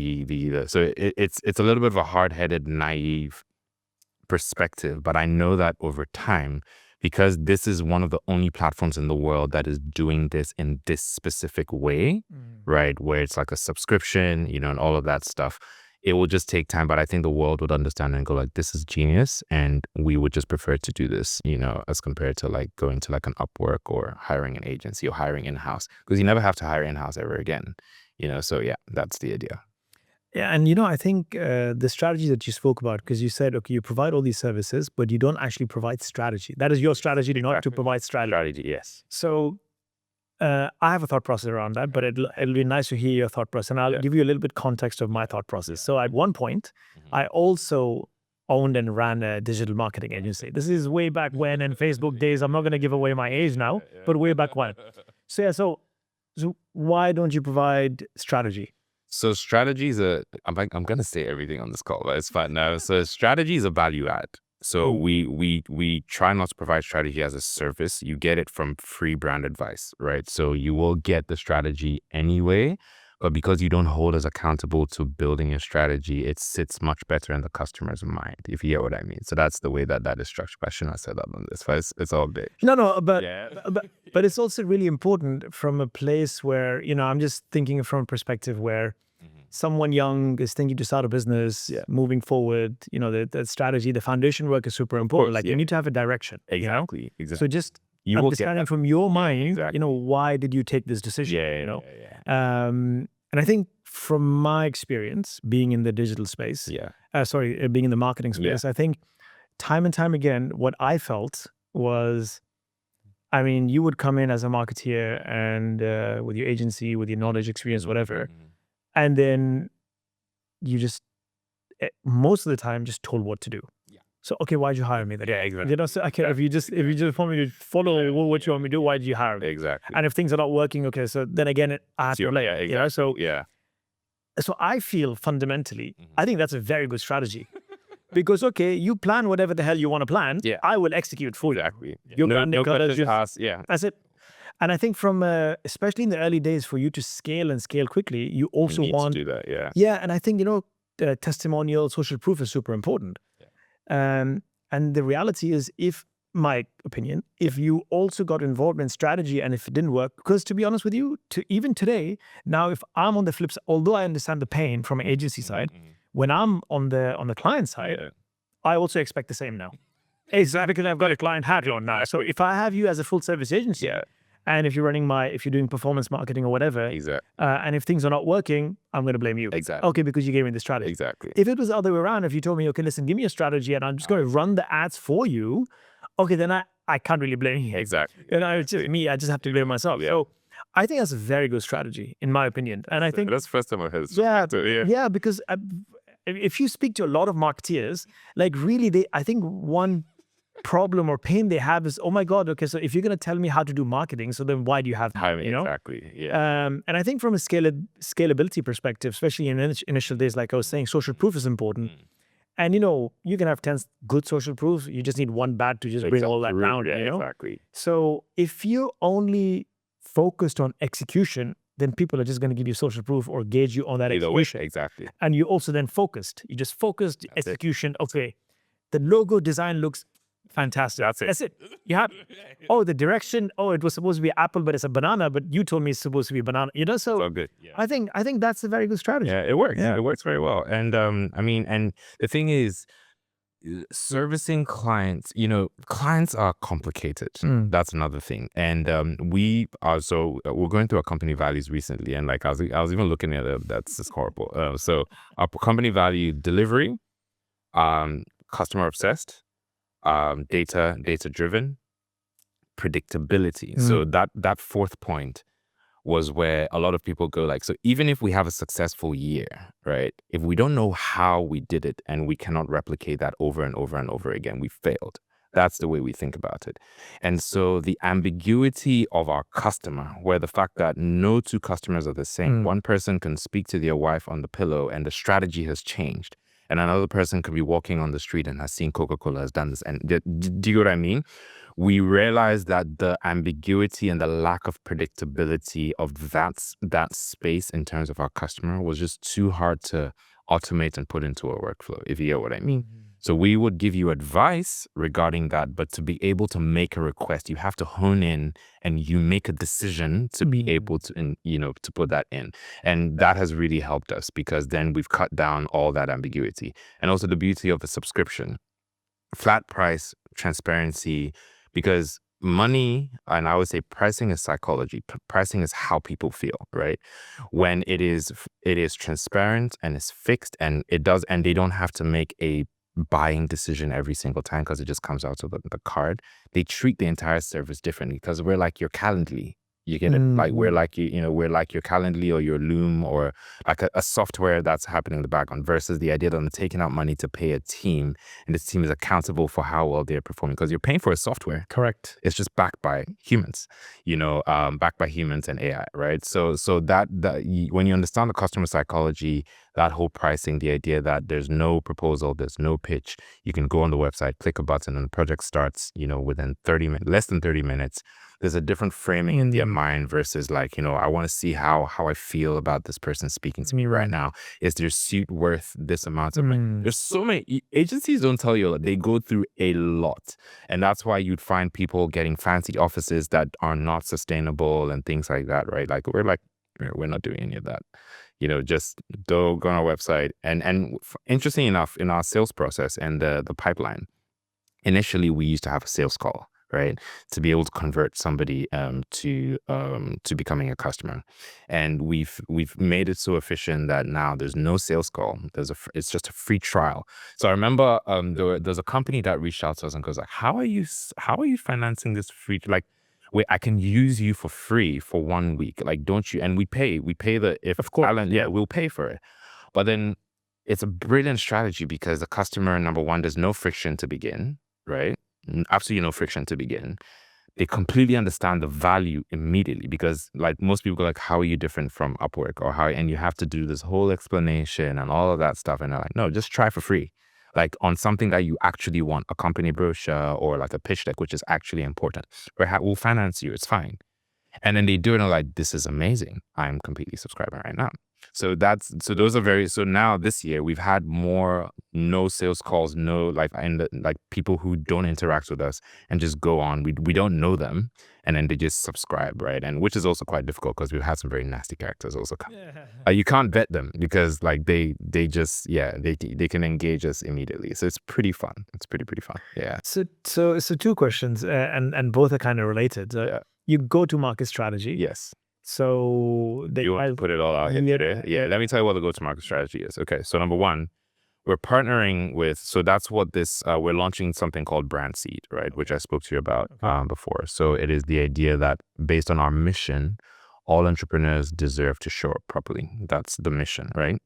so it's a little bit of a hard-headed, naive perspective, but I know that over time, because this is one of the only platforms in the world that is doing this in this specific way, right? Where it's like a subscription, and all of that stuff. It will just take time, but I think the world would understand and go like, this is genius. And we would just prefer to do this, as compared to like going to like an Upwork or hiring an agency or hiring in-house, because you never have to hire in-house ever again, So yeah, that's the idea. Yeah, and I think the strategy that you spoke about, because you said, okay, you provide all these services, but you don't actually provide strategy. That is your strategy, not to provide strategy. Yes. So I have a thought process around that, but it'll be nice to hear your thought process, and I'll give you a little bit context of my thought process. So at one point, I also owned and ran a digital marketing agency. This is way back when in Facebook days. I'm not going to give away my age now, but way back when. So yeah, so why don't you provide strategy? So strategies are, I'm gonna say everything on this call, but it's fine now. So strategy is a value add. So we try not to provide strategy as a service. You get it from free brand advice, right? So you will get the strategy anyway, but because you don't hold us accountable to building a strategy, it sits much better in the customer's mind, if you get what I mean. So that's the way that is structured. I shouldn't have said that on this, but it's all big. No, but it's also really important from a place where, I'm just thinking from a perspective where someone young is thinking to start a business, moving forward, the strategy, the foundation work is super important. Like you need to have a direction. Exactly. So just understanding from your mind, why did you take this decision? And I think from my experience being in the digital space, being in the marketing space, I think time and time again, what I felt was, you would come in as a marketeer and with your agency, with your knowledge, experience, whatever. And then you just, most of the time, just told what to do. So, okay, why'd you hire me then? Yeah, exactly. So, okay, if you just want me to follow what you want me to do, why did you hire me? Exactly. And if things are not working, okay, so then again, I have to play. Exactly. So I feel fundamentally, I think that's a very good strategy. Because, okay, you plan whatever the hell you want to plan. I will execute for you. Exactly. No colors, that's it. And I think from, especially in the early days, for you to scale and scale quickly, you also want to do that, Yeah, and I think, testimonial, social proof is super important. And the reality is, my opinion, if you also got involved in strategy and if it didn't work, because to be honest with you, even today, now if I'm on the flip side, although I understand the pain from an agency side, when I'm on the client side, I also expect the same now. Exactly, because I've got a client hat on now. So if I have you as a full service agency, and if you're doing performance marketing or whatever, and if things are not working, I'm going to blame you. Exactly. Okay, because you gave me the strategy. Exactly. If it was the other way around, if you told me, okay, listen, give me a strategy and I'm just going to run the ads for you, okay, then I can't really blame you. Exactly. It's just me. I just have to blame myself. So I think that's a very good strategy, in my opinion. And I think that's the first time I heard it. Yeah, because if you speak to a lot of marketeers, like really, I think one problem or pain they have is, oh my God, okay, so if you're going to tell me how to do marketing, so then why do you have me, Exactly, and I think from a scalability perspective, especially in initial days, like I was saying, social proof is important. And, you can have 10 good social proofs. You just need one bad to just bring all that down, Exactly. So if you're only focused on execution, then people are just going to give you social proof or gauge you on that execution. Exactly. And you also then focused. You just focused execution. Okay, the logo design looks fantastic. That's it. You have, the direction. It was supposed to be apple, but it's a banana. But you told me it's supposed to be banana. So so good. I think that's a very good strategy. Yeah, it works. Yeah, it works very well. And and the thing is, servicing clients. Clients are complicated. That's another thing. And we're going through our company values recently, and like I was even looking at it. That's just horrible. So our company value: delivery, customer obsessed, data driven, predictability. So that fourth point was where a lot of people go like, so even if we have a successful year, right? If we don't know how we did it and we cannot replicate that over and over and over again, we failed. That's the way we think about it. And so the ambiguity of our customer, where the fact that no two customers are the same. One person can speak to their wife on the pillow and the strategy has changed. And another person could be walking on the street and has seen Coca-Cola has done this. And do you know what I mean? We realized that the ambiguity and the lack of predictability of that space in terms of our customer was just too hard to automate and put into a workflow, if you get what I mean. So we would give you advice regarding that, but to be able to make a request, you have to hone in and you make a decision to be able to, to put that in. And that has really helped us because then we've cut down all that ambiguity. And also the beauty of a subscription, flat price, transparency, because money, and I would say pricing is psychology. Pricing is how people feel, right? When it is transparent and it's fixed and they don't have to make a buying decision every single time because it just comes out of the card. They treat the entire service differently because we're like your Calendly. You get it? Like we're like we're like your Calendly or your Loom or like a software that's happening in the background versus the idea that I'm taking out money to pay a team and this team is accountable for how well they're performing because you're paying for a software. Correct. It's just backed by humans, backed by humans and AI, right? So when you understand the customer psychology, that whole pricing, the idea that there's no proposal, there's no pitch, you can go on the website, click a button, and the project starts, within 30 minutes, less than 30 minutes. There's a different framing in their mind versus like, I want to see how I feel about this person speaking to me right now. Is their suit worth this amount of money? There's so many agencies don't tell you a lot. They go through a lot. And that's why you'd find people getting fancy offices that are not sustainable and things like that, right? Like we're not doing any of that. Just go on our website. And interesting enough, in our sales process and the pipeline, initially we used to have a sales call, right, to be able to convert somebody to becoming a customer, and we've made it so efficient that now there's no sales call. It's just a free trial. So I remember there's a company that reached out to us and goes like, how are you financing this free, like, wait, I can use you for free for 1 week, like, don't you? And we pay the, if Of course. Alan, yeah, we'll pay for it. But then it's a brilliant strategy because the customer, number one, there's no friction to begin, right? Absolutely no friction to begin. They completely understand the value immediately because, like, most people go like, how are you different from Upwork or how, and you have to do this whole explanation and all of that stuff. And they're like, no, just try for free. Like on something that you actually want, a company brochure or like a pitch deck, which is actually important. We'll finance you. It's fine. And then they do it and they're like, this is amazing. I'm completely subscribing right now. So so now this year we've had more no sales calls, no like people who don't interact with us and just go on. We don't know them and then they just subscribe, right? And which is also quite difficult because we've had some very nasty characters also come. You can't vet them because like they just they can engage us immediately. So it's pretty fun. It's pretty fun. Yeah. So two questions, and both are kind of related. You go to market strategy. Yes. So you want to put it all out here? Yeah. Let me tell you what the go-to-market strategy is. Okay. So number one, we're partnering with, so that's what this, we're launching something called Brand Seed, right? Which I spoke to you about before. So it is the idea that based on our mission, all entrepreneurs deserve to show up properly. That's the mission, right?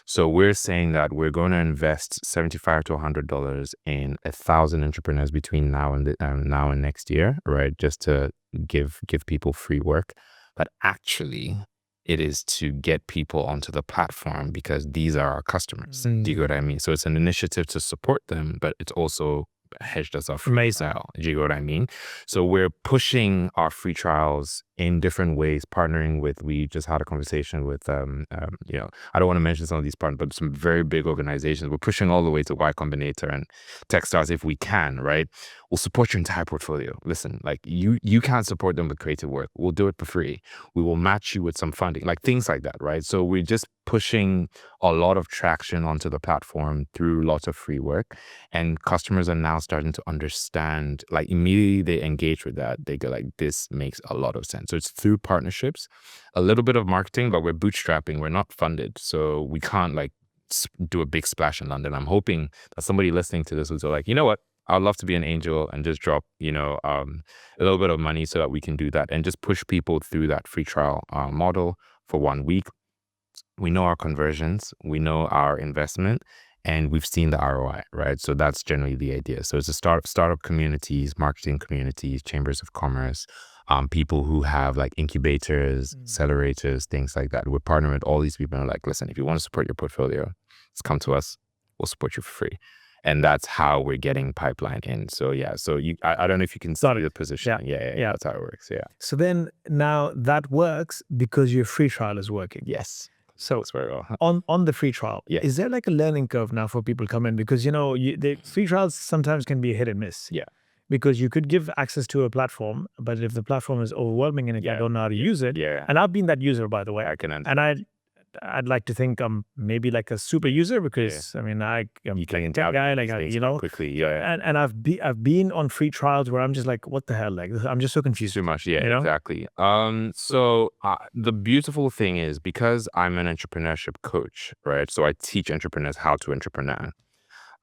So we're saying that we're going to invest $75 to $100 in 1,000 entrepreneurs between now and next year, right? Just to give people free work. But actually, it is to get people onto the platform because these are our customers. Do you get what I mean? So it's an initiative to support them, but it's also hedged us off free trial. Do you get what I mean? So we're pushing our free trials in different ways, partnering with, we just had a conversation with, I don't want to mention some of these partners, but some very big organizations. We're pushing all the way to Y Combinator and Techstars if we can, right? We'll support your entire portfolio. Listen, like you can't support them with creative work. We'll do it for free. We will match you with some funding, like things like that, right? So we're just pushing a lot of traction onto the platform through lots of free work. And customers are now starting to understand, like immediately they engage with that. They go like, this makes a lot of sense. So it's through partnerships, a little bit of marketing, but we're bootstrapping. We're not funded. So we can't like do a big splash in London. I'm hoping that somebody listening to this will go like, you know what? I'd love to be an angel and just drop, a little bit of money so that we can do that and just push people through that free trial model for 1 week. We know our conversions, we know our investment, and we've seen the ROI, right? So that's generally the idea. So it's a startup communities, marketing communities, chambers of commerce, people who have like incubators, accelerators, things like that. We're partnering with all these people and like, listen, if you want to support your portfolio, just come to us. We'll support you for free. And that's how we're getting pipeline in. So yeah, so I don't know if you can see the position. Yeah, that's how it works. Yeah. So then now that works because your free trial is working. Yes. So that's very well. On the free trial, is there like a learning curve now for people come in? Because the free trials sometimes can be a hit and miss. Yeah. Because you could give access to a platform, but if the platform is overwhelming and I don't know how to use it, and I've been that user, by the way. I can understand. And I'd like to think I'm maybe like a super user because I mean I'm you can a tech guy, like quickly, and I've been on free trials where I'm just like, what the hell, like I'm just so confused. Too much, exactly. So the beautiful thing is because I'm an entrepreneurship coach, right? So I teach entrepreneurs how to entrepreneur.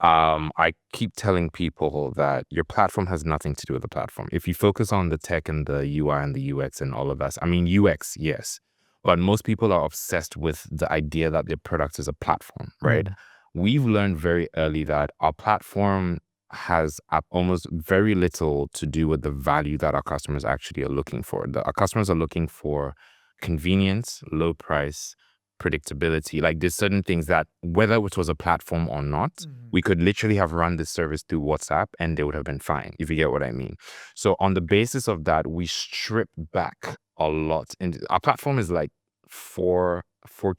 I keep telling people that your platform has nothing to do with the platform. If you focus on the tech and the UI and the UX and all of that, I mean, UX, yes, but most people are obsessed with the idea that their product is a platform, right? Mm. We've learned very early that our platform has almost very little to do with the value that our customers actually are looking for. Our customers are looking for convenience, low price, predictability. Like there's certain things that whether it was a platform or not, we could literally have run this service through WhatsApp and they would have been fine, if you get what I mean. So on the basis of that, we strip back a lot. And our platform is like four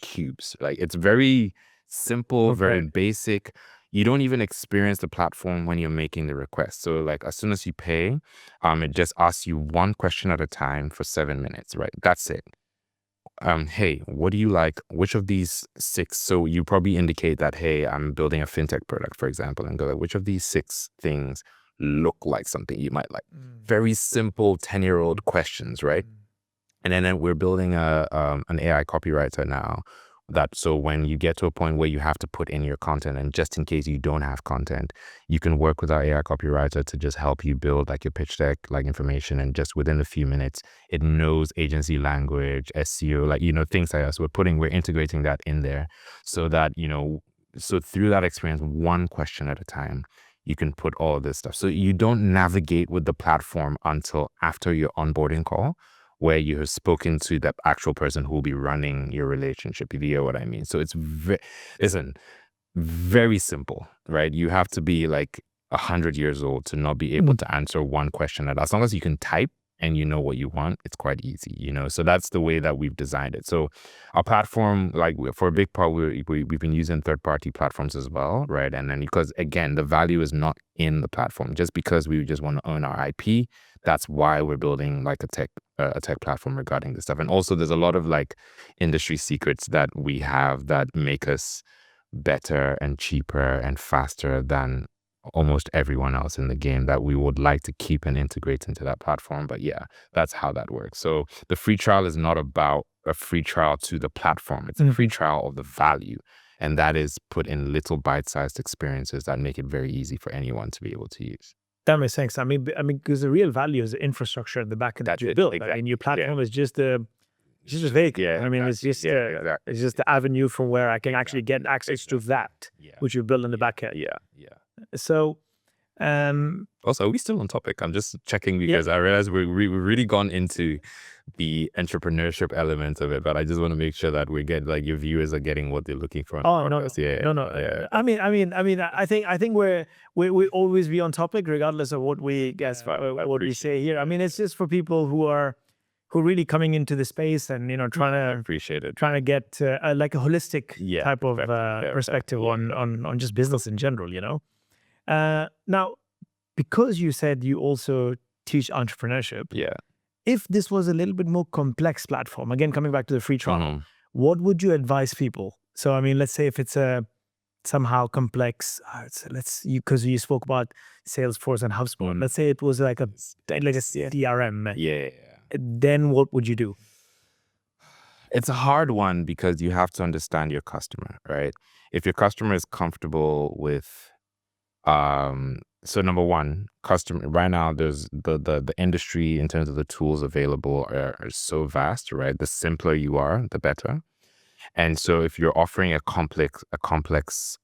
cubes. Like it's very simple, very Okay. basic. You don't even experience the platform when you're making the request. So like as soon as you pay, it just asks you one question at a time for 7 minutes, right? That's it. Hey, what do you like? Which of these six? So you probably indicate that, hey, I'm building a fintech product, for example, and go like, which of these six things look like something you might like? Very simple 10-year-old questions, right? And then we're building an AI copywriter now that so when you get to a point where you have to put in your content and just in case you don't have content, you can work with our AI copywriter to just help you build like your pitch deck, like information. And just within a few minutes, it knows agency language, SEO, like, things like that. So we're integrating that in there so that, so through that experience, one question at a time, you can put all of this stuff. So you don't navigate with the platform until after your onboarding call, where you have spoken to the actual person who will be running your relationship, if you know what I mean. So it's very simple, right? You have to be like 100 years old to not be able to answer one question. And as long as you can type and you know what you want, it's quite easy, So that's the way that we've designed it. So our platform, like for a big part, we've been using third-party platforms as well, right? And then because again, the value is not in the platform. Just because we just want to own our IP, that's why we're building like a tech platform regarding this stuff. And also there's a lot of like industry secrets that we have that make us better and cheaper and faster than almost everyone else in the game that we would like to keep and integrate into that platform. But yeah, that's how that works. So the free trial is not about a free trial to the platform. It's a free trial of the value. And that is put in little bite-sized experiences that make it very easy for anyone to be able to use. That makes sense. I mean, because the real value is the infrastructure at the back end that you build. Exactly. I mean, your platform is just a vehicle. Yeah, I mean, it's just it's just the avenue from where I can actually get access to that, which you build in the back end. Yeah. So, Also, are we still on topic? I'm just checking because I realize we've really gone into the entrepreneurship element of it, but I just want to make sure that we get like your viewers are getting what they're looking for. no. Yeah. I mean, I think we always be on topic regardless of what we guess, what we say here. I mean, it's just for people who are really coming into the space and trying to get like a holistic type of perspective on just business in general. Now, because you said you also teach entrepreneurship, if this was a little bit more complex platform, again coming back to the free trial, what would you advise people? So I mean, let's say if it's a somehow complex, because you spoke about Salesforce and HubSpot. Let's say it was like a CRM. Then what would you do? It's a hard one because you have to understand your customer, right? If your customer is comfortable with, so number one, customer right now, there's the industry in terms of the tools available are so vast, right? The simpler you are, the better. And so if you're offering a complex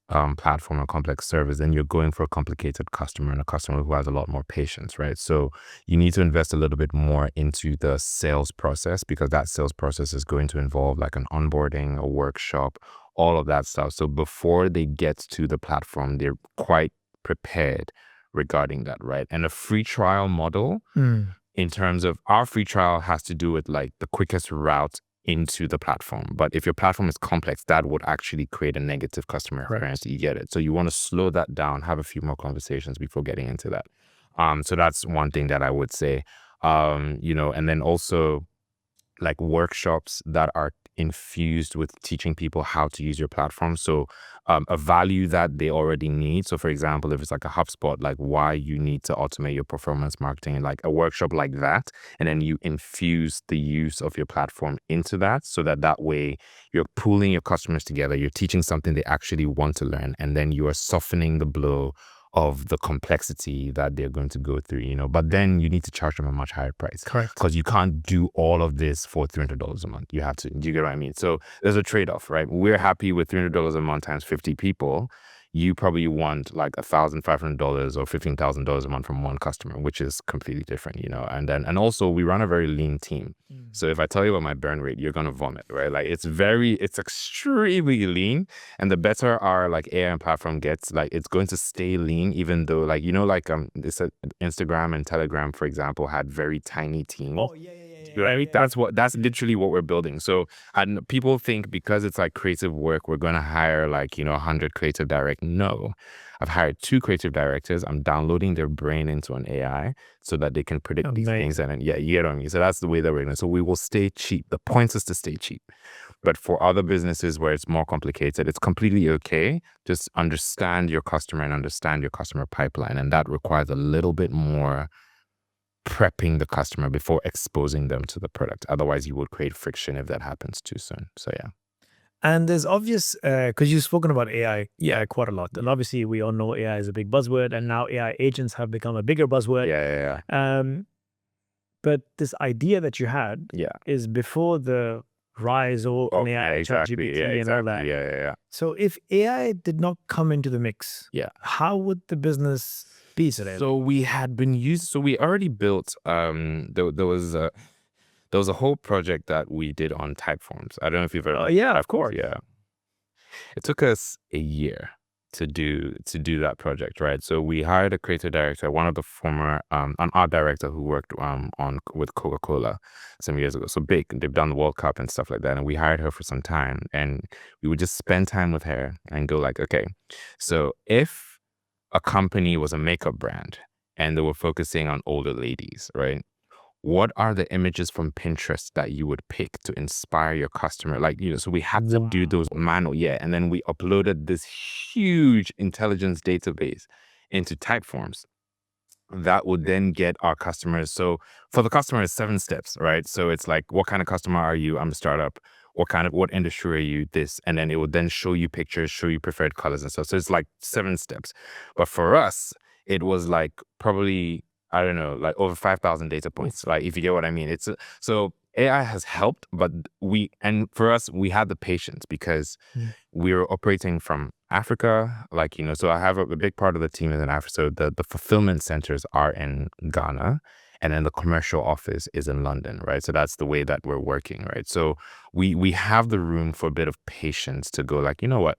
platform, a complex service, then you're going for a complicated customer and a customer who has a lot more patience, right? So you need to invest a little bit more into the sales process because that sales process is going to involve like an onboarding, a workshop, all of that stuff. So before they get to the platform, they're quite prepared regarding that, right? And a free trial model in terms of our free trial has to do with like the quickest route into the platform. But if your platform is complex, that would actually create a negative customer experience. You get it. So you want to slow that down, have a few more conversations before getting into that. So that's one thing that I would say, and then also like workshops that are infused with teaching people how to use your platform. So a value that they already need. So for example, if it's like a HubSpot, like why you need to automate your performance marketing, like a workshop like that, and then you infuse the use of your platform into that, so that that way you're pooling your customers together, you're teaching something they actually want to learn, and then you are softening the blow of the complexity that they're going to go through, but then you need to charge them a much higher price, Correct. because you can't do all of this for $300 a month. You have to, do you get what I mean? So there's a trade-off, right? We're happy with $300 a month times 50 people. You probably want like $1,500 or $15,000 a month from one customer, which is completely different, and also we run a very lean team. So if I tell you about my burn rate, you're going to vomit, right? Like it's extremely lean. And the better our like AI and platform gets, like it's going to stay lean, even though like, they said Instagram and Telegram, for example, had very tiny teams. Oh, yeah. Right? That's literally what we're building. So, and people think because it's like creative work, we're going to hire like, 100 creative direct. No, I've hired 2 creative directors. I'm downloading their brain into an AI so that they can predict these things. And then, yeah, you get what I mean? So that's the way that we're going to, so we will stay cheap. The point is to stay cheap. But for other businesses where it's more complicated, it's completely okay. Just understand your customer and understand your customer pipeline. And that requires a little bit more prepping the customer before exposing them to the product. Otherwise, you would create friction if that happens too soon. So yeah. And there's obvious, because you've spoken about AI quite a lot. And obviously, we all know AI is a big buzzword, and now AI agents have become a bigger buzzword. Yeah. But this idea that you had is before the rise of AI, exactly. ChatGPT, and all that. Yeah. So if AI did not come into the mix, how would the business be today? So we already built, there was a whole project that we did on Typeforms. I don't know if you've ever. Of course. Yeah. It took us a year to do that project, right? So we hired a creative director, one of the former an art director who worked with Coca-Cola some years ago. So big, they've done the World Cup and stuff like that. And we hired her for some time, and we would just spend time with her and go like, okay, so if a company was a makeup brand and they were focusing on older ladies, right? What are the images from Pinterest that you would pick to inspire your customer? Like, so we had to do those manual, and then we uploaded this huge intelligence database into Typeforms that would then get our customers. So for the customer, it's 7 steps, right? So it's like, what kind of customer are you? I'm a startup. What industry are you? This, and then it would then show you pictures, show you preferred colors and stuff. So it's like 7 steps. But for us, it was like probably, I don't know, like over 5,000 data points. Like, if you get what I mean, so AI has helped, but for us, we had the patience because we were operating from Africa, so I have a big part of the team is in Africa. So the fulfillment centers are in Ghana, and then the commercial office is in London, right? So that's the way that we're working, right? So we have the room for a bit of patience to go like, you know what?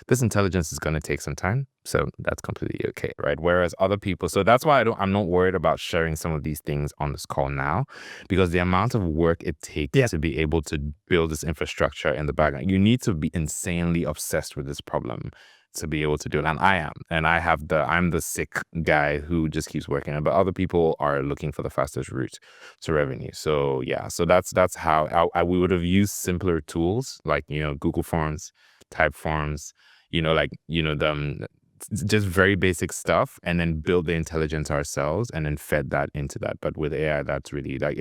This intelligence is going to take some time. So that's completely okay, right? Whereas other people, so that's why I'm not worried about sharing some of these things on this call now, because the amount of work it takes to be able to build this infrastructure in the background, you need to be insanely obsessed with this problem to be able to do it. And I am, and I'm the sick guy who just keeps working on it, but other people are looking for the fastest route to revenue. So yeah, so that's how we would have used simpler tools like, Google Forms, Typeforms, just very basic stuff, and then build the intelligence ourselves and then fed that into that. But with AI, that's really like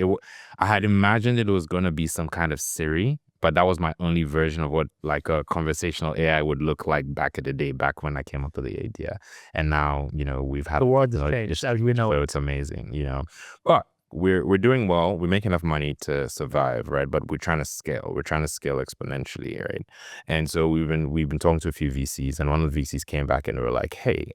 I had imagined it was going to be some kind of Siri, but that was my only version of what like a conversational AI would look like back in the day, back when I came up with the idea. And now, we've had the world has changed, as we know. So it's amazing, but we're doing well. We make enough money to survive, right? But we're trying to scale. We're trying to scale exponentially, right? And so we've been talking to a few VCs, and one of the VCs came back and they were like, "Hey,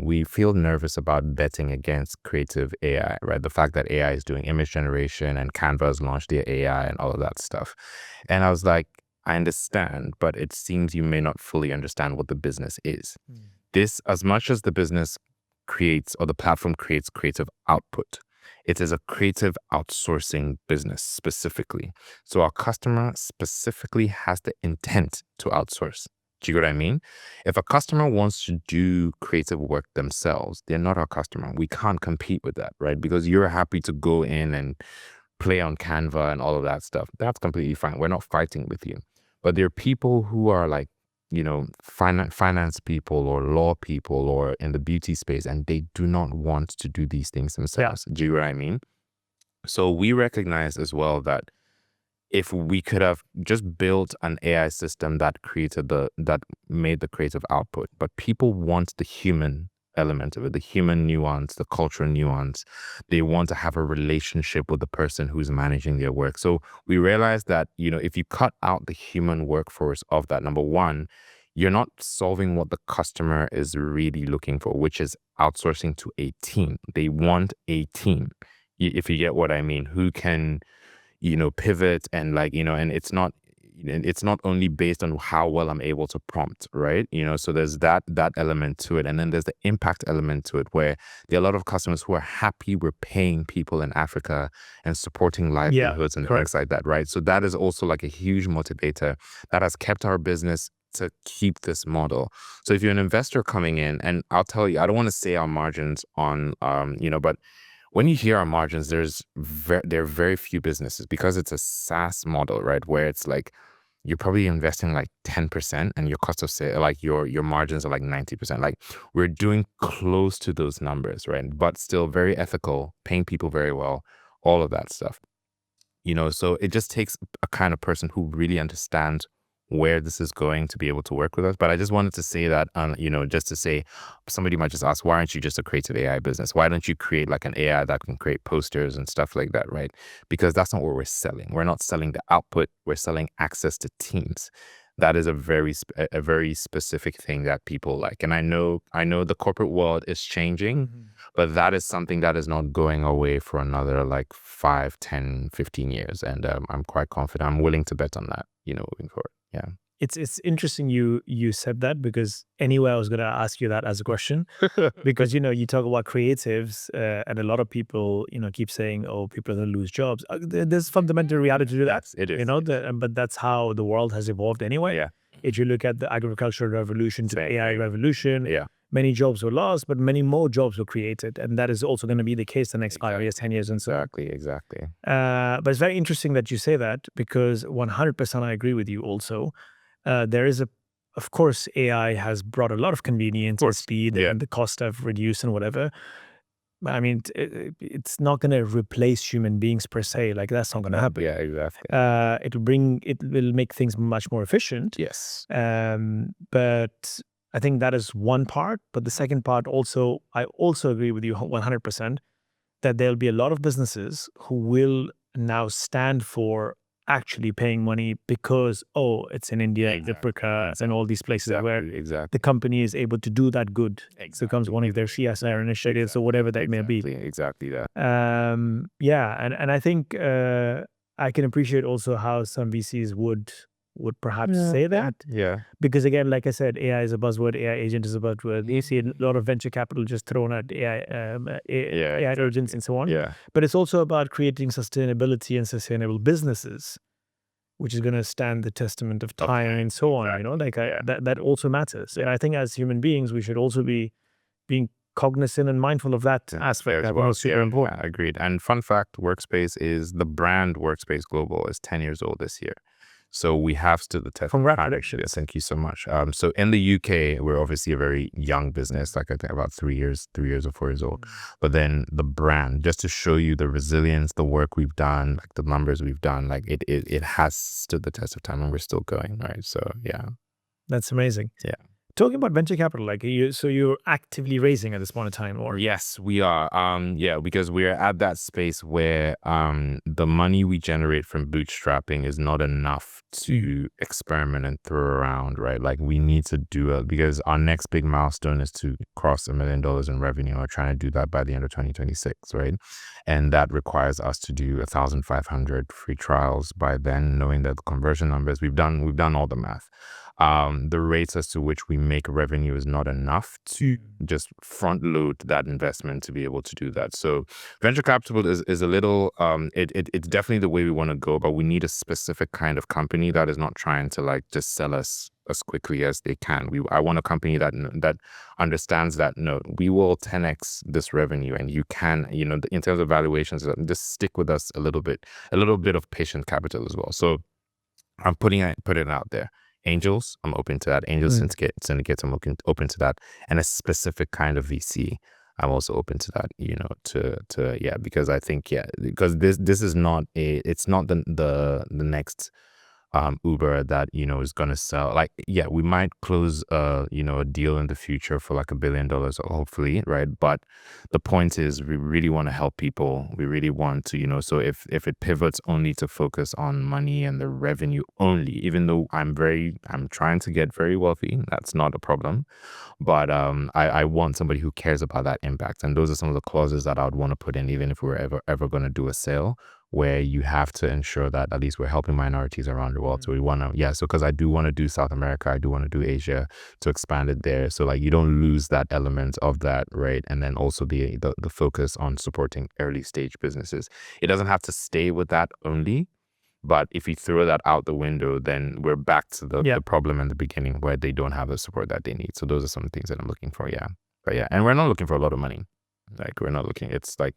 we feel nervous about betting against creative AI, right? The fact that AI is doing image generation and Canva has launched their AI and all of that stuff." And I was like, "I understand, but it seems you may not fully understand what the business is. This, as much as the business creates or the platform creates creative output, it is a creative outsourcing business specifically. So our customer specifically has the intent to outsource. Do you get what I mean? If a customer wants to do creative work themselves, they're not our customer. We can't compete with that, right? Because you're happy to go in and play on Canva and all of that stuff. That's completely fine. We're not fighting with you. But there are people who are like, finance people or law people or in the beauty space, and they do not want to do these things themselves. Do you know what I mean? So we recognize as well that if we could have just built an AI system that made the creative output, but people want the human element of it, the human nuance, the cultural nuance. They want to have a relationship with the person who's managing their work. So we realized that, if you cut out the human workforce of that, number one, you're not solving what the customer is really looking for, which is outsourcing to a team. They want a team, if you get what I mean, who can pivot and and it's not only based on how well I'm able to prompt, right? So there's that element to it. And then there's the impact element to it, where there are a lot of customers who are happy we're paying people in Africa and supporting livelihoods and things like that, right? So that is also like a huge motivator that has kept our business to keep this model. So if you're an investor coming in, and I'll tell you, I don't want to say our margins on, but when you hear our margins, there are very few businesses, because it's a SaaS model, right? Where it's like you're probably investing like 10% and your cost of sale, like your margins are like 90%. Like we're doing close to those numbers, right? But still very ethical, paying people very well, all of that stuff. So it just takes a kind of person who really understands where this is going to be able to work with us. But I just wanted to say that, just to say, somebody might just ask, why aren't you just a creative AI business? Why don't you create like an AI that can create posters and stuff like that, right? Because that's not what we're selling. We're not selling the output. We're selling access to teams. That is a very specific thing that people like. And I know the corporate world is changing, but that is something that is not going away for another like 5, 10, 15 years. And I'm quite confident. I'm willing to bet on that, moving forward. Yeah. It's interesting you said that, because anyway, I was going to ask you that as a question, because you talk about creatives, and a lot of people keep saying, oh, people are going to lose jobs. There's fundamental reality to that. Yes, it is. But that's how the world has evolved anyway. Yeah. If you look at the agricultural revolution to the AI revolution, Yeah. many jobs were lost, but many more jobs were created, and that is also going to be the case the next 5 years, 10 years, and so on. Exactly. But it's very interesting that you say that, because 100% I agree with you also. There is of course, AI has brought a lot of convenience and speed, and the cost have reduced and whatever. I mean, it's not going to replace human beings per se. Like, that's not going to happen. Yeah, exactly. It will make things much more efficient. Yes. But I think that is one part. But the second part also, I also agree with you 100% that there'll be a lot of businesses who will now stand for actually paying money, because it's in India, Africa, and all these places where the company is able to do that good. It becomes one of their CSR initiatives or whatever that may be. Exactly that. And I think I can appreciate also how some VCs would perhaps say that. Yeah. Because again, like I said, AI is a buzzword, AI agent is a buzzword. You see a lot of venture capital just thrown at AI agents and so on. Yeah. But it's also about creating sustainability and sustainable businesses, which is going to stand the testament of time and so on. That also matters. And I think as human beings, we should also be being cognizant and mindful of that aspect. That was super important. Yeah, agreed. And fun fact, the brand Workspace Global is 10 years old this year. So we have stood the test. Congratulations. Thank you so much. So in the UK, we're obviously a very young business, like I think about 3 years or 4 years old. But then the brand, just to show you the resilience, the work we've done, like the numbers we've done, like it has stood the test of time, and we're still going, right? So yeah. That's amazing. Yeah. Talking about venture capital, so you're actively raising at this point in time, or? Yes, we are. Because we're at that space where the money we generate from bootstrapping is not enough to experiment and throw around, right? Like we need to do it, because our next big milestone is to cross $1 million in revenue. We're trying to do that by the end of 2026, right? And that requires us to do 1,500 free trials by then, knowing that the conversion numbers, we've done all the math. the rates as to which we make revenue is not enough to just front load that investment to be able to do that. So venture capital is a little, it's definitely the way we want to go, but we need a specific kind of company that is not trying to like just sell us as quickly as they can. I want a company that understands that, no, we will 10x this revenue, and you can, in terms of valuations, just stick with us a little bit of patient capital as well. So I'm putting it out there. Angels, I'm open to that. Angels syndicates, I'm open to that. And a specific kind of VC, I'm also open to that, because I think, because this is not it's not the next Uber that, is going to sell. Like, we might close, a deal in the future for like $1 billion, hopefully, right? But the point is, we really want to help people. We really want to, so if it pivots only to focus on money and the revenue only, even though I'm trying to get very wealthy, that's not a problem. But I want somebody who cares about that impact. And those are some of the clauses that I would want to put in, even if we're ever going to do a sale, where you have to ensure that at least we're helping minorities around the world. So we want to, so because I do want to do South America, I do want to do Asia, to expand it there. So like, you don't lose that element of that, right? And then also the focus on supporting early stage businesses. It doesn't have to stay with that only. But if you throw that out the window, then we're back to the problem in the beginning, where they don't have the support that they need. So those are some things that I'm looking for. But and we're not looking for a lot of money. Like, we're not looking, it's like,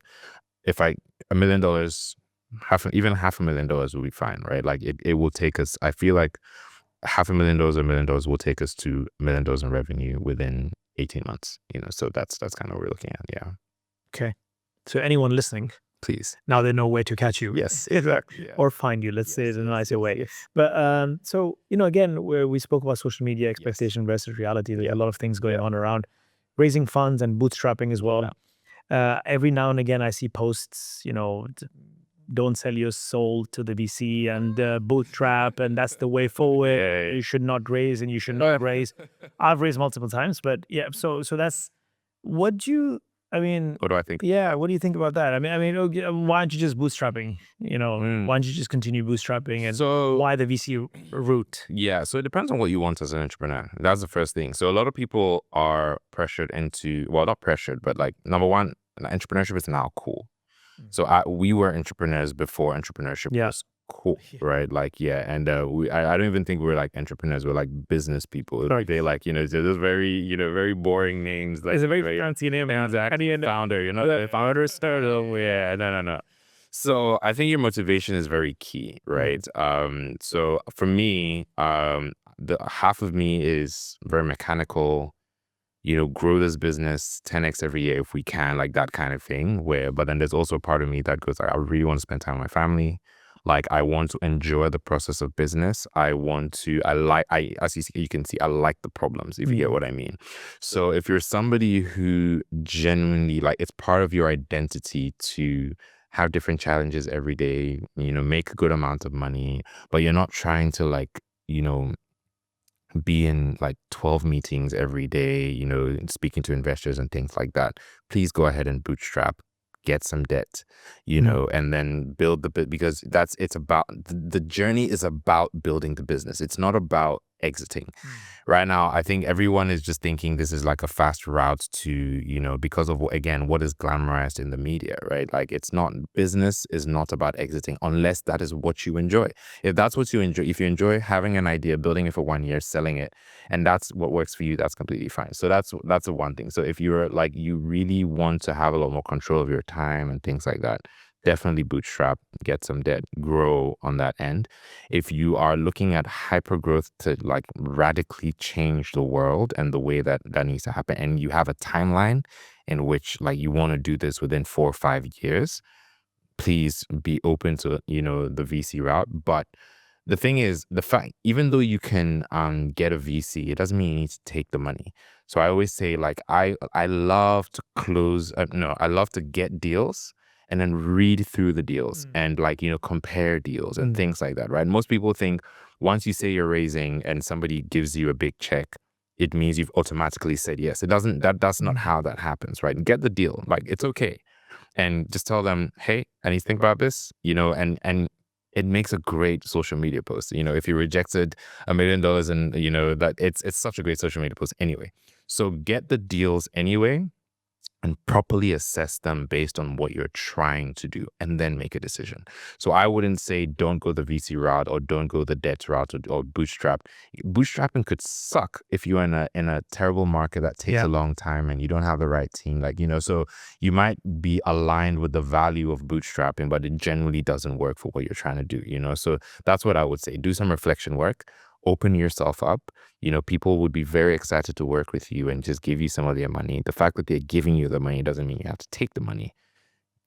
if $1 million, even $500,000 will be fine, right? Like, it will take us, I feel like $500,000 or $1 million will take us to $1 million in revenue within 18 months, so that's kind of what we're looking at. Okay. So anyone listening, please, now they know where to catch you. Yes, exactly. Or find you, let's say it in a nicer way. But so, again, where we spoke about social media expectation versus reality, there's a lot of things going on around raising funds and bootstrapping as well. Every now and again, I see posts, don't sell your soul to the VC and bootstrap, and that's the way forward. You should not raise, and you should not raise. I've raised multiple times, but so that's what do I think? Yeah, what do you think about that? Why aren't you just bootstrapping? Why don't you just continue bootstrapping? And So why the VC route? So it depends on what you want as an entrepreneur. That's the first thing. So a lot of people are pressured into, well, not pressured, but like, number one, entrepreneurship is now cool. So we were entrepreneurs before entrepreneurship was cool, right? Like, and I don't even think we were like entrepreneurs. We're like business people. They like, they're just very, very boring names. Like, It's a very fancy name. Exactly. Founder, the founder startup. No. So I think your motivation is very key, right? So for me, the half of me is very mechanical, grow this business 10x every year if we can, like that kind of thing. But then there's also a part of me that goes, I really want to spend time with my family. Like, I want to enjoy the process of business. As you can see, I like the problems, if you get what I mean. So if you're somebody who genuinely, like, it's part of your identity to have different challenges every day, make a good amount of money, but you're not trying to, like, be in like 12 meetings every day, speaking to investors and things like that, please go ahead and bootstrap, get some debt, and then build the bit, because it's about, the journey is about building the business. It's not about exiting. Right now, I think everyone is just thinking this is like a fast route to, because of, again, what is glamorized in the media, right? Like, it's not, business is not about exiting unless that is what you enjoy. If that's what you enjoy, if you enjoy having an idea, building it for 1 year, selling it, and that's what works for you, that's completely fine. So that's the one thing. So if you're like, you really want to have a lot more control of your time and things like that, definitely bootstrap, get some debt, grow on that end. If you are looking at hyper growth to like radically change the world and the way that needs to happen, and you have a timeline in which like you want to do this within 4 or 5 years, please be open to, the VC route. But the thing is, the fact, even though you can get a VC, it doesn't mean you need to take the money. So I always say, like, I love to I love to get deals and then read through the deals and like, compare deals and things like that, right? Most people think once you say you're raising and somebody gives you a big check, it means you've automatically said yes. It doesn't, that's not how that happens, right? Get the deal, like, it's okay. And just tell them, hey, I need to think about this, and it makes a great social media post. If you rejected $1 million and that it's such a great social media post anyway. So get the deals anyway and properly assess them based on what you're trying to do and then make a decision. So I wouldn't say don't go the VC route or don't go the debt route or bootstrap. Bootstrapping could suck if you're in a terrible market that takes a long time and you don't have the right team. So you might be aligned with the value of bootstrapping, but it generally doesn't work for what you're trying to do, So that's what I would say. Do some reflection work. Open yourself up. People would be very excited to work with you and just give you some of their money. The fact that they're giving you the money doesn't mean you have to take the money.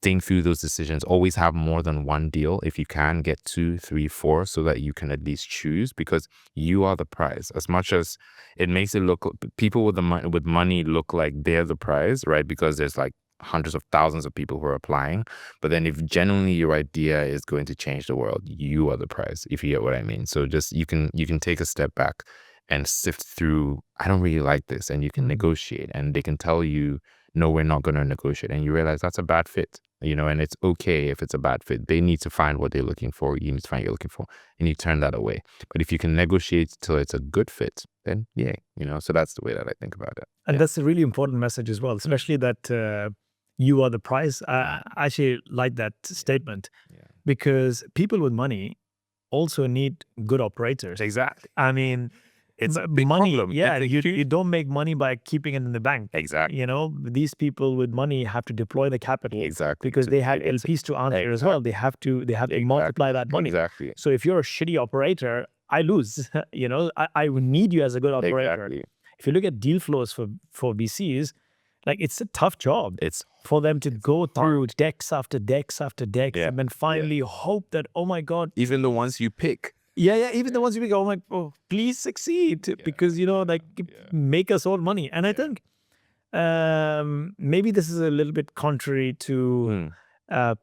Think through those decisions. Always have more than one deal. If you can, get 2, 3, 4 so that you can at least choose, because you are the prize. As much as it makes it look, people with money look like they're the prize, right? Because there's like hundreds of thousands of people who are applying. But then if genuinely your idea is going to change the world, you are the prize, if you get what I mean. So just you can take a step back and sift through, I don't really like this, and you can negotiate, and they can tell you, no, we're not going to negotiate, and you realize that's a bad fit, and it's okay if it's a bad fit. They need to find what they're looking for, you need to find what you're looking for, and you turn that away. But if you can negotiate till it's a good fit, then yay, so that's the way that I think about it. And that's a really important message as well, especially that you are the prize. I actually like that statement, because people with money also need good operators. Exactly. I mean, it's a big money, problem. you don't make money by keeping it in the bank. Exactly. These people with money have to deploy the capital. Exactly. Because they have LPs to answer as well. They have to multiply that money. Exactly. So if you're a shitty operator, I lose. I would need you as a good operator. Exactly. If you look at deal flows for VCs, like, it's a tough job. It's for them to go through decks after decks after decks, and then finally hope that, oh my God. Even the ones you pick. Even the ones you pick, oh, please succeed, because, make us all money. And I think maybe this is a little bit contrary to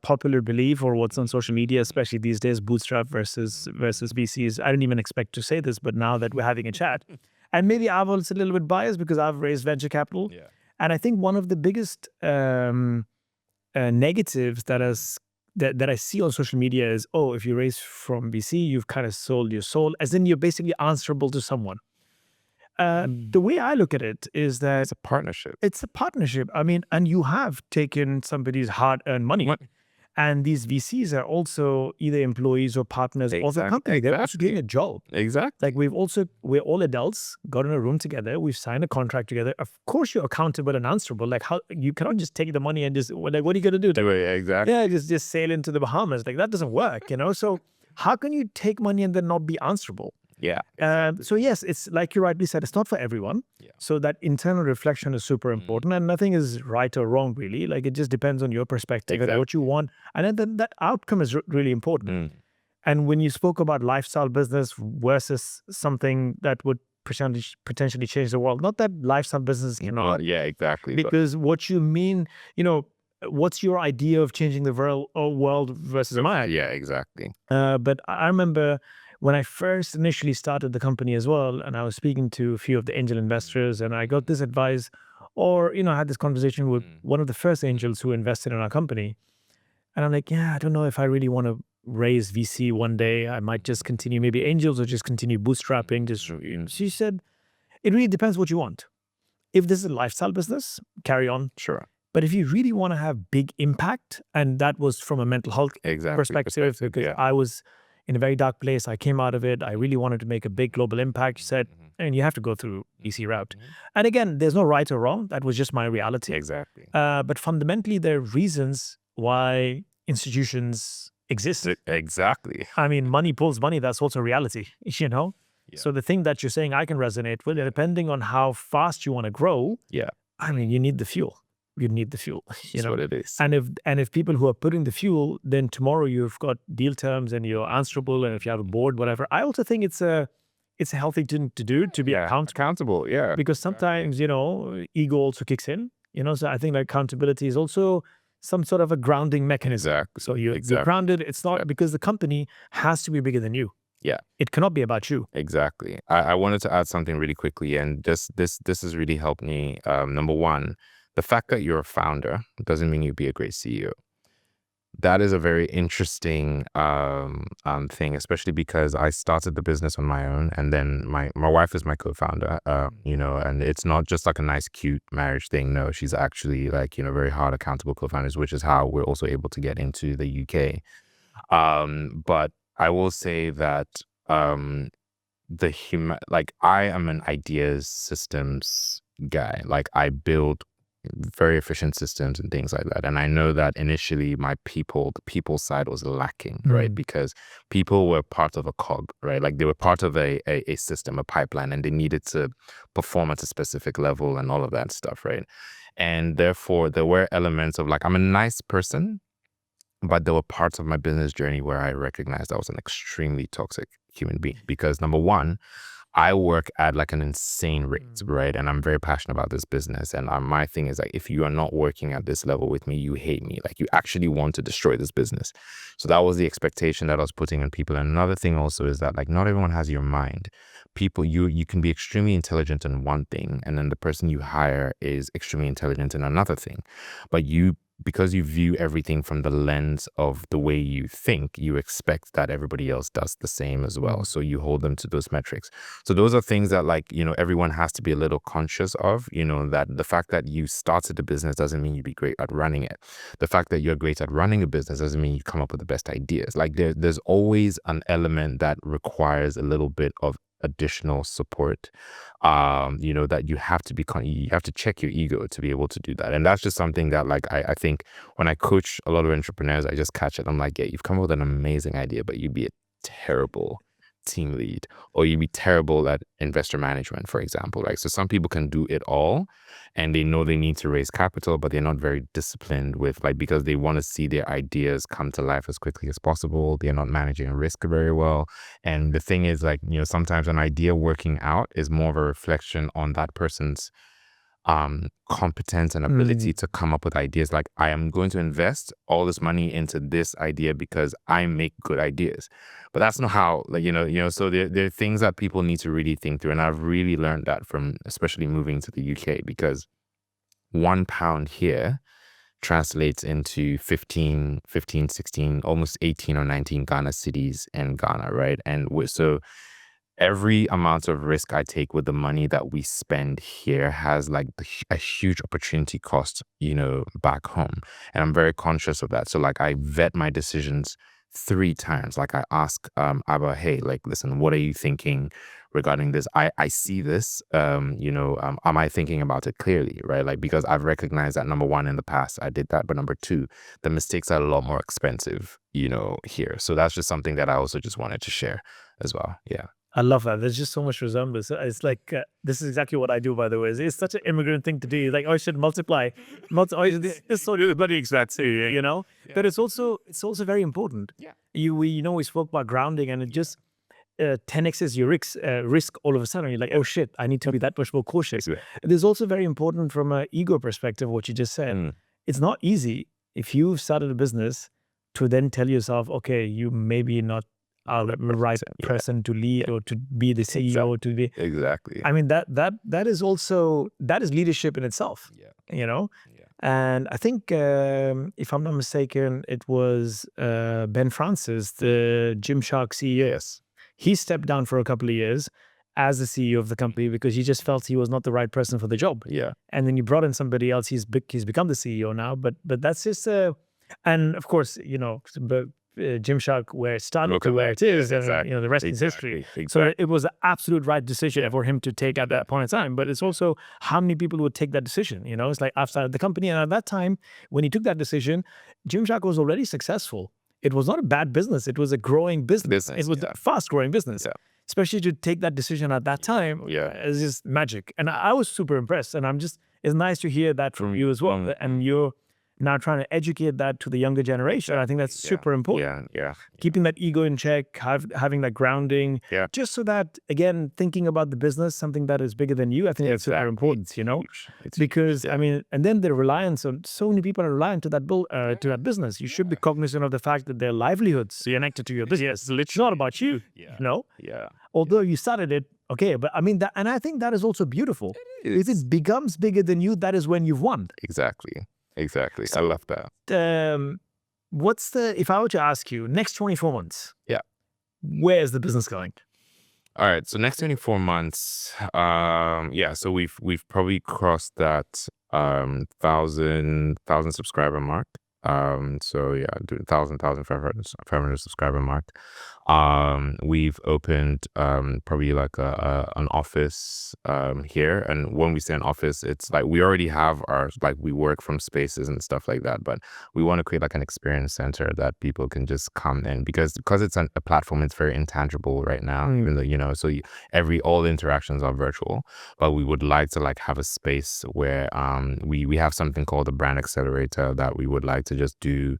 popular belief or what's on social media, especially these days, bootstrap versus VCs. I didn't even expect to say this, but now that we're having a chat, and maybe I was a little bit biased because I've raised venture capital. And I think one of the biggest negatives that I see on social media is, if you raise from VC, you've kind of sold your soul, as in you're basically answerable to someone. The way I look at it is that it's a partnership. It's a partnership. I mean, and you have taken somebody's hard-earned money. And these VCs are also either employees or partners of the company. They're also doing a job. Exactly. Like, we're all adults, got in a room together, we've signed a contract together. Of course, you're accountable and answerable. Like, how you cannot just take the money and just, like, what are you going to do? Exactly. Yeah, just sail into the Bahamas. Like, that doesn't work, So how can you take money and then not be answerable? Yeah. So yes, it's like you rightly said, it's not for everyone. So that internal reflection is super important, and nothing is right or wrong, really. Like, it just depends on your perspective and what you want, and then that outcome is really important. And when you spoke about lifestyle business versus something that would potentially change the world, not that lifestyle business cannot. Exactly. Because what you mean, what's your idea of changing the world versus mine? Yeah, exactly. But I remember when I first initially started the company as well, and I was speaking to a few of the angel investors, and I got this advice, or, I had this conversation with one of the first angels who invested in our company. And I'm like, I don't know if I really want to raise VC one day. I might just continue maybe angels or just continue bootstrapping. She said, it really depends what you want. If this is a lifestyle business, carry on. Sure. But if you really want to have big impact, and that was from a mental health perspective, because I was in a very dark place. I came out of it. I really wanted to make a big global impact. She said, and you have to go through VC route. And again, there's no right or wrong. That was just my reality. Exactly. But fundamentally, there are reasons why institutions exist. Exactly. I mean, money pulls money. That's also reality, So the thing that you're saying I can resonate with, depending on how fast you want to grow, I mean, you need the fuel. You need the fuel. That's what it is. And if people who are putting the fuel, then tomorrow you've got deal terms and you're answerable, and if you have a board, whatever. I also think it's a healthy thing to do, to be accountable. Yeah. Because sometimes, ego also kicks in, So I think that accountability is also some sort of a grounding mechanism. Exactly. So you're grounded. It's not because the company has to be bigger than you. Yeah. It cannot be about you. Exactly. I wanted to add something really quickly, and this has really helped me. Number one, the fact that you're a founder doesn't mean you'd be a great CEO. That is a very interesting thing, especially because I started the business on my own, and then my wife is my co-founder. And it's not just like a nice, cute marriage thing. No, she's actually like very hard, accountable co-founders, which is how we're also able to get into the UK. But I will say that um, like I am an ideas systems guy. Like I build very efficient systems and things like that. And I know that initially the people side was lacking, right? Because people were part of a cog, right? Like they were part of a system, a pipeline, and they needed to perform at a specific level and all of that stuff, right? And therefore there were elements of like, I'm a nice person, but there were parts of my business journey where I recognized I was an extremely toxic human being because number one, I work at like an insane rate, right? And I'm very passionate about this business. And my thing is like, if you are not working at this level with me, you hate me. Like you actually want to destroy this business. So that was the expectation that I was putting on people. And another thing also is that like, not everyone has your mind. People, you can be extremely intelligent in one thing, and then the person you hire is extremely intelligent in another thing. But because you view everything from the lens of the way you think, you expect that everybody else does the same as well. So you hold them to those metrics. So those are things that like, everyone has to be a little conscious of, that the fact that you started a business doesn't mean you be great at running it. The fact that you're great at running a business doesn't mean you come up with the best ideas. Like there's always an element that requires a little bit of additional support, that you have to you have to check your ego to be able to do that. And that's just something that like, I think when I coach a lot of entrepreneurs, I just catch it. I'm like, yeah, you've come up with an amazing idea, but you'd be a terrible team lead, or you'd be terrible at investor management, for example, right? So some people can do it all and they know they need to raise capital, but they're not very disciplined with like, because they want to see their ideas come to life as quickly as possible. They're not managing risk very well. And the thing is like, sometimes an idea working out is more of a reflection on that person's competence and ability to come up with ideas. Like I am going to invest all this money into this idea because I make good ideas, but that's not how, like, so there are things that people need to really think through. And I've really learned that from especially moving to the UK, because £1 here translates into 15, 16, almost 18 or 19 Ghana cities in Ghana, right? And so every amount of risk I take with the money that we spend here has like a huge opportunity cost, back home. And I'm very conscious of that. So like I vet my decisions 3 times. Like I ask Abba, hey, like, listen, what are you thinking regarding this? I see this, am I thinking about it clearly, right? Like, because I've recognized that number one, in the past I did that, but number two, the mistakes are a lot more expensive, here. So that's just something that I also just wanted to share as well. Yeah. I love that. There's just so much resemblance. It's like, this is exactly what I do, by the way. It's such an immigrant thing to do. Like, I should multiply. It's so bloody expensive, But it's also very important. Yeah. We spoke about grounding, and it just 10x's your risk all of a sudden. You're like, oh shit, I need to be that much more cautious. There's also very important from an ego perspective, what you just said. It's not easy if you've started a business to then tell yourself, okay, you maybe not the right person to lead or to be the CEO, to be Exactly. I mean, that is also, that is leadership in itself. Yeah. And I think, if I'm not mistaken, it was Ben Francis, the Gymshark CEO. Yes. He stepped down for a couple of years as the CEO of the company because he just felt he was not the right person for the job. Yeah. And then you brought in somebody else. He's become the CEO now. But that's just and of course, Gymshark, where it started to where it is, the rest is history. Exactly. So it was an absolute right decision for him to take at that point in time. But it's also how many people would take that decision. It's like I've started the company, and at that time when he took that decision, Gymshark was already successful. It was not a bad business. It was a growing business. It was a fast-growing business. Especially to take that decision at that time, it's just magic. And I was super impressed. And it's nice to hear that from you as well. And you're now trying to educate that to the younger generation. I think that's super important. Yeah. Keeping that ego in check, having that grounding, Yeah. just so that, again, thinking about the business, something that is bigger than you, I think that's very important, It's because huge. I mean, and then the reliance on, so many people are reliant to that to that business. You should be cognizant of the fact that their livelihoods connected to your business. It's not about you, Yeah. Although you started it, okay, but I mean that, and I think that is also beautiful. If it becomes bigger than you, that is when you've won. Exactly. I love that. if I were to ask you, next 24 months, Yeah. where is the business going? All right. So next 24 months, yeah. So we've probably crossed that thousand subscriber mark. So yeah, 1,500 subscriber mark. We've opened probably like an office here, and when we say an office, it's like we already have our, like, we work from spaces and stuff like that, but we want to create like an experience center that people can just come in, because it's a platform, it's very intangible right now, even though, so all interactions are virtual, but we would like to like have a space where we have something called the brand accelerator that we would like to just do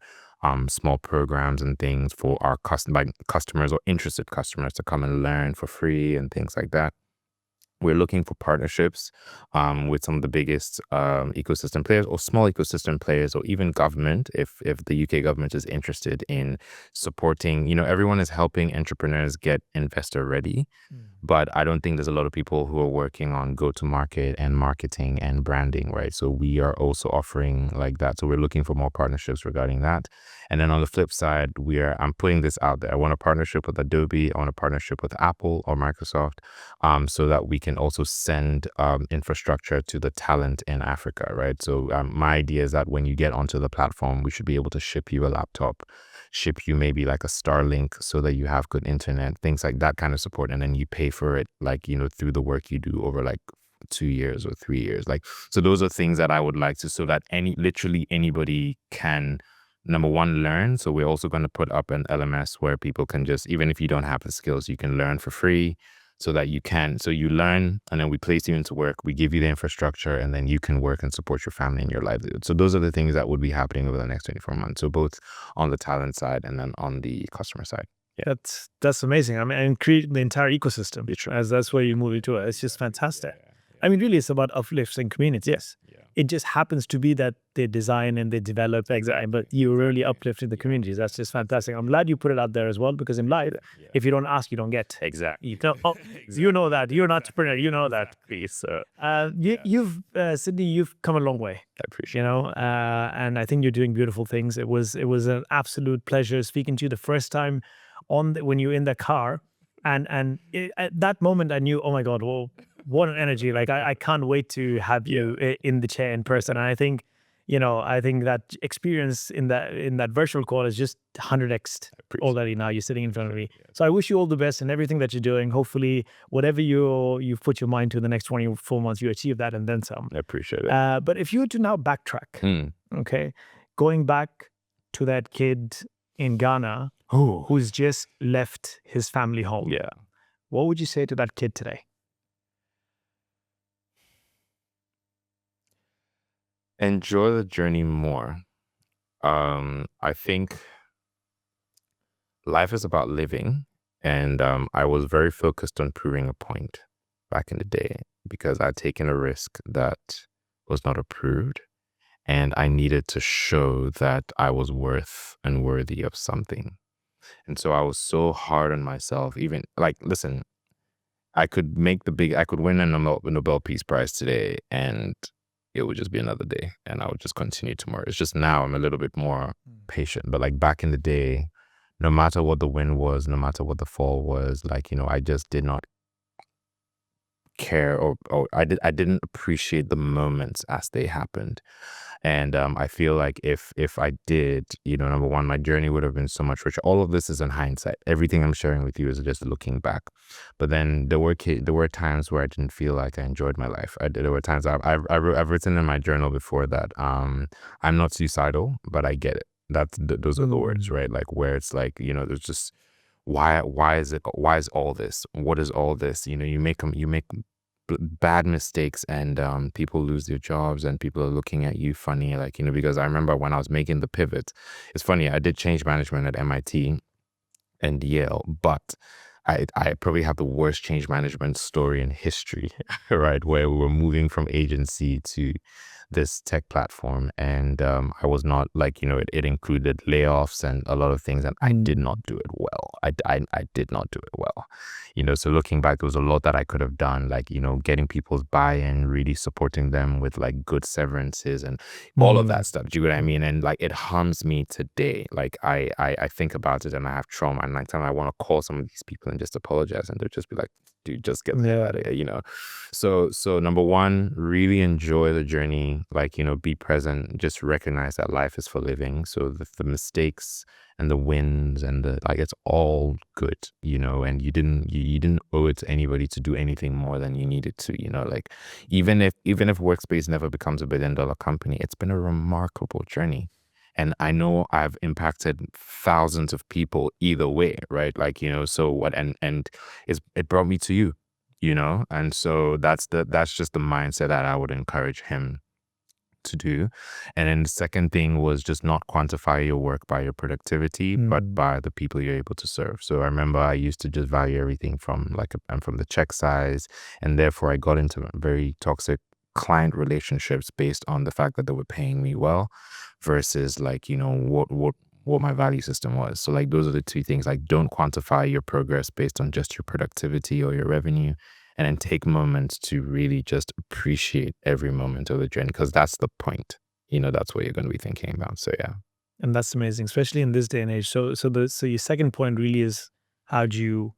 small programs and things for our customers or interested customers to come and learn for free and things like that. We're looking for partnerships with some of the biggest ecosystem players or small ecosystem players, or even government, if the UK government is interested in supporting. Everyone is helping entrepreneurs get investor ready, but I don't think there's a lot of people who are working on go-to-market and marketing and branding, right? So we are also offering like that. So we're looking for more partnerships regarding that. And then on the flip side, I'm putting this out there. I want a partnership with Adobe. I want a partnership with Apple or Microsoft, so that we can also send infrastructure to the talent in Africa, right? So my idea is that when you get onto the platform, we should be able to ship you a laptop, ship you maybe like a Starlink so that you have good internet, things like that kind of support. And then you pay for it, like, through the work you do over like 2 years or 3 years. Like, so those are things that I would like to, so that literally anybody can, number one, learn. So we're also going to put up an LMS where people can just, even if you don't have the skills, you can learn for free, so that you learn, and then we place you into work, we give you the infrastructure, and then you can work and support your family and your livelihood. So those are the things that would be happening over the next 24 months. So both on the talent side and then on the customer side. Yeah. That's amazing. I mean, and create the entire ecosystem, Literally. as that's where you move into it. It's just fantastic. I mean, really, it's about uplifting communities. Yeah. It just happens to be that they design and they develop, but you're really uplifting the communities. That's just fantastic. I'm glad you put it out there as well, because in life, if you don't ask, you don't get. Exactly. You know that. You're an entrepreneur. You know that. So You've Sydney, you've come a long way. I appreciate And I think you're doing beautiful things. It was an absolute pleasure speaking to you the first time when you were in the car, and at that moment I knew, oh my God, well, what an energy! Like I can't wait to have you in the chair in person. And I think, I think that experience in that virtual call is just 100x already. Now you're sitting in front of me, so I wish you all the best in everything that you're doing. Hopefully, whatever you've put your mind to the next 24 months, you achieve that and then some. I appreciate it. But if you were to now backtrack, okay, going back to that kid in Ghana who's just left his family home, what would you say to that kid today? Enjoy the journey more. I think life is about living, and I was very focused on proving a point back in the day, because I'd taken a risk that was not approved, and I needed to show that I was worth and worthy of something. And so I was so hard on myself. Even like, listen, I could win a Nobel Peace Prize today, and it would just be another day, and I would just continue tomorrow. It's just now I'm a little bit more patient. But like back in the day, no matter what the win was, no matter what the fall was, like, I just did not care, or I didn't appreciate the moments as they happened. And I feel like if I did, number one, my journey would have been so much richer. All of this is in hindsight. Everything I'm sharing with you is just looking back. But then there were times where I didn't feel like I enjoyed my life. There were times I've written in my journal before that I'm not suicidal, but I get it. Those are the words, right? Like, where it's like, there's just, why is all this? What is all this? You make bad mistakes, and people lose their jobs, and people are looking at you funny, like, because I remember when I was making the pivot, it's funny, I did change management at MIT and Yale, but I probably have the worst change management story in history, right? Where we were moving from agency to this tech platform, and I was not like, it included layoffs and a lot of things, and I did not do it well. I did not do it well. So looking back, there was a lot that I could have done, like, getting people's buy-in, really supporting them with like good severances and all of that stuff. Do you know what I mean? And like, it harms me today. Like I think about it and I have trauma, and like, I want to call some of these people and just apologize, and they'll just be like, dude, just get out of here, So number one, really enjoy the journey. Like, be present, just recognize that life is for living. So the mistakes and the wins and the, like, it's all good, and you didn't owe it to anybody to do anything more than you needed to, like, even if Workspace never becomes a $1 billion company, it's been a remarkable journey. And I know I've impacted thousands of people either way, right? Like, so what, and it brought me to you, and so that's just the mindset that I would encourage him to do. And then the second thing was just not quantify your work by your productivity, but by the people you're able to serve. So I remember I used to just value everything from from the check size, and therefore I got into very toxic client relationships based on the fact that they were paying me well versus like, what my value system was. So like, those are the two things. Like, don't quantify your progress based on just your productivity or your revenue, and then take moments to really just appreciate every moment of the journey, because that's the point. That's what you're going to be thinking about. So yeah. And that's amazing, especially in this day and age. So your second point really is, how do you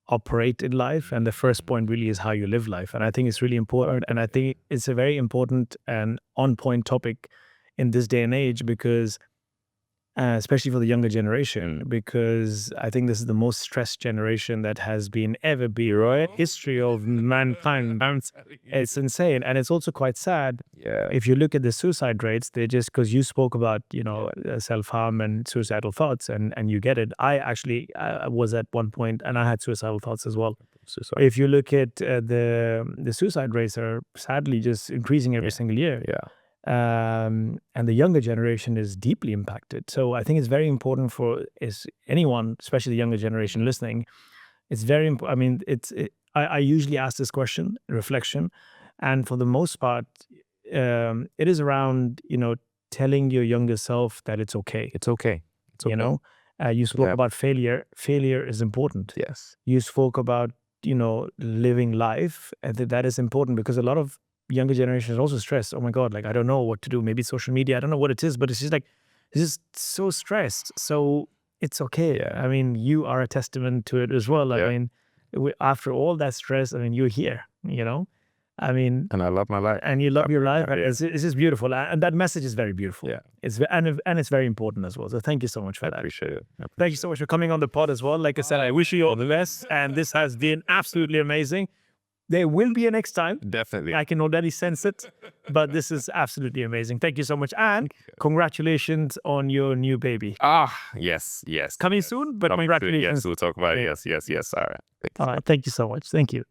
operate in life, and the first point really is how you live life. And I think it's really important, and I think it's a very important and on point topic in this day and age, because especially for the younger generation, because I think this is the most stressed generation that has been ever be, right? History of mankind. It's insane. And it's also quite sad. Yeah. If you look at the suicide rates, they're just, because you spoke about, self-harm and suicidal thoughts, and you get it. I actually was at one point, and I had suicidal thoughts as well. If you look at the suicide rates are sadly just increasing every single year. Yeah. And the younger generation is deeply impacted. So I think it's very important for anyone, especially the younger generation listening. It's very important. I mean, I usually ask this question, reflection, and for the most part, it is around, telling your younger self that it's okay. It's okay. It's okay. You spoke about failure. Failure is important. Yes. You spoke about, living life. And that is important, because a lot of younger generation is also stressed. Oh my God, like, I don't know what to do. Maybe social media, I don't know what it is, but it's just like, it's just so stressed. So it's okay. Yeah. I mean, you are a testament to it as well. I mean, after all that stress, I mean, you're here, I mean, and I love my life, and you love your life. It's just beautiful. And that message is very beautiful. Yeah. And it's very important as well. So thank you so much for that. I appreciate it. Thank you so much for coming on the pod as well. Like I said, I wish you all the best. And this has been absolutely amazing. There will be a next time. Definitely. I can already sense it, but this is absolutely amazing. Thank you so much. And congratulations on your new baby. Yes. Coming soon, but congratulations. Yes, we'll talk about it. Yes. All right. All right. Thank you so much. Thank you.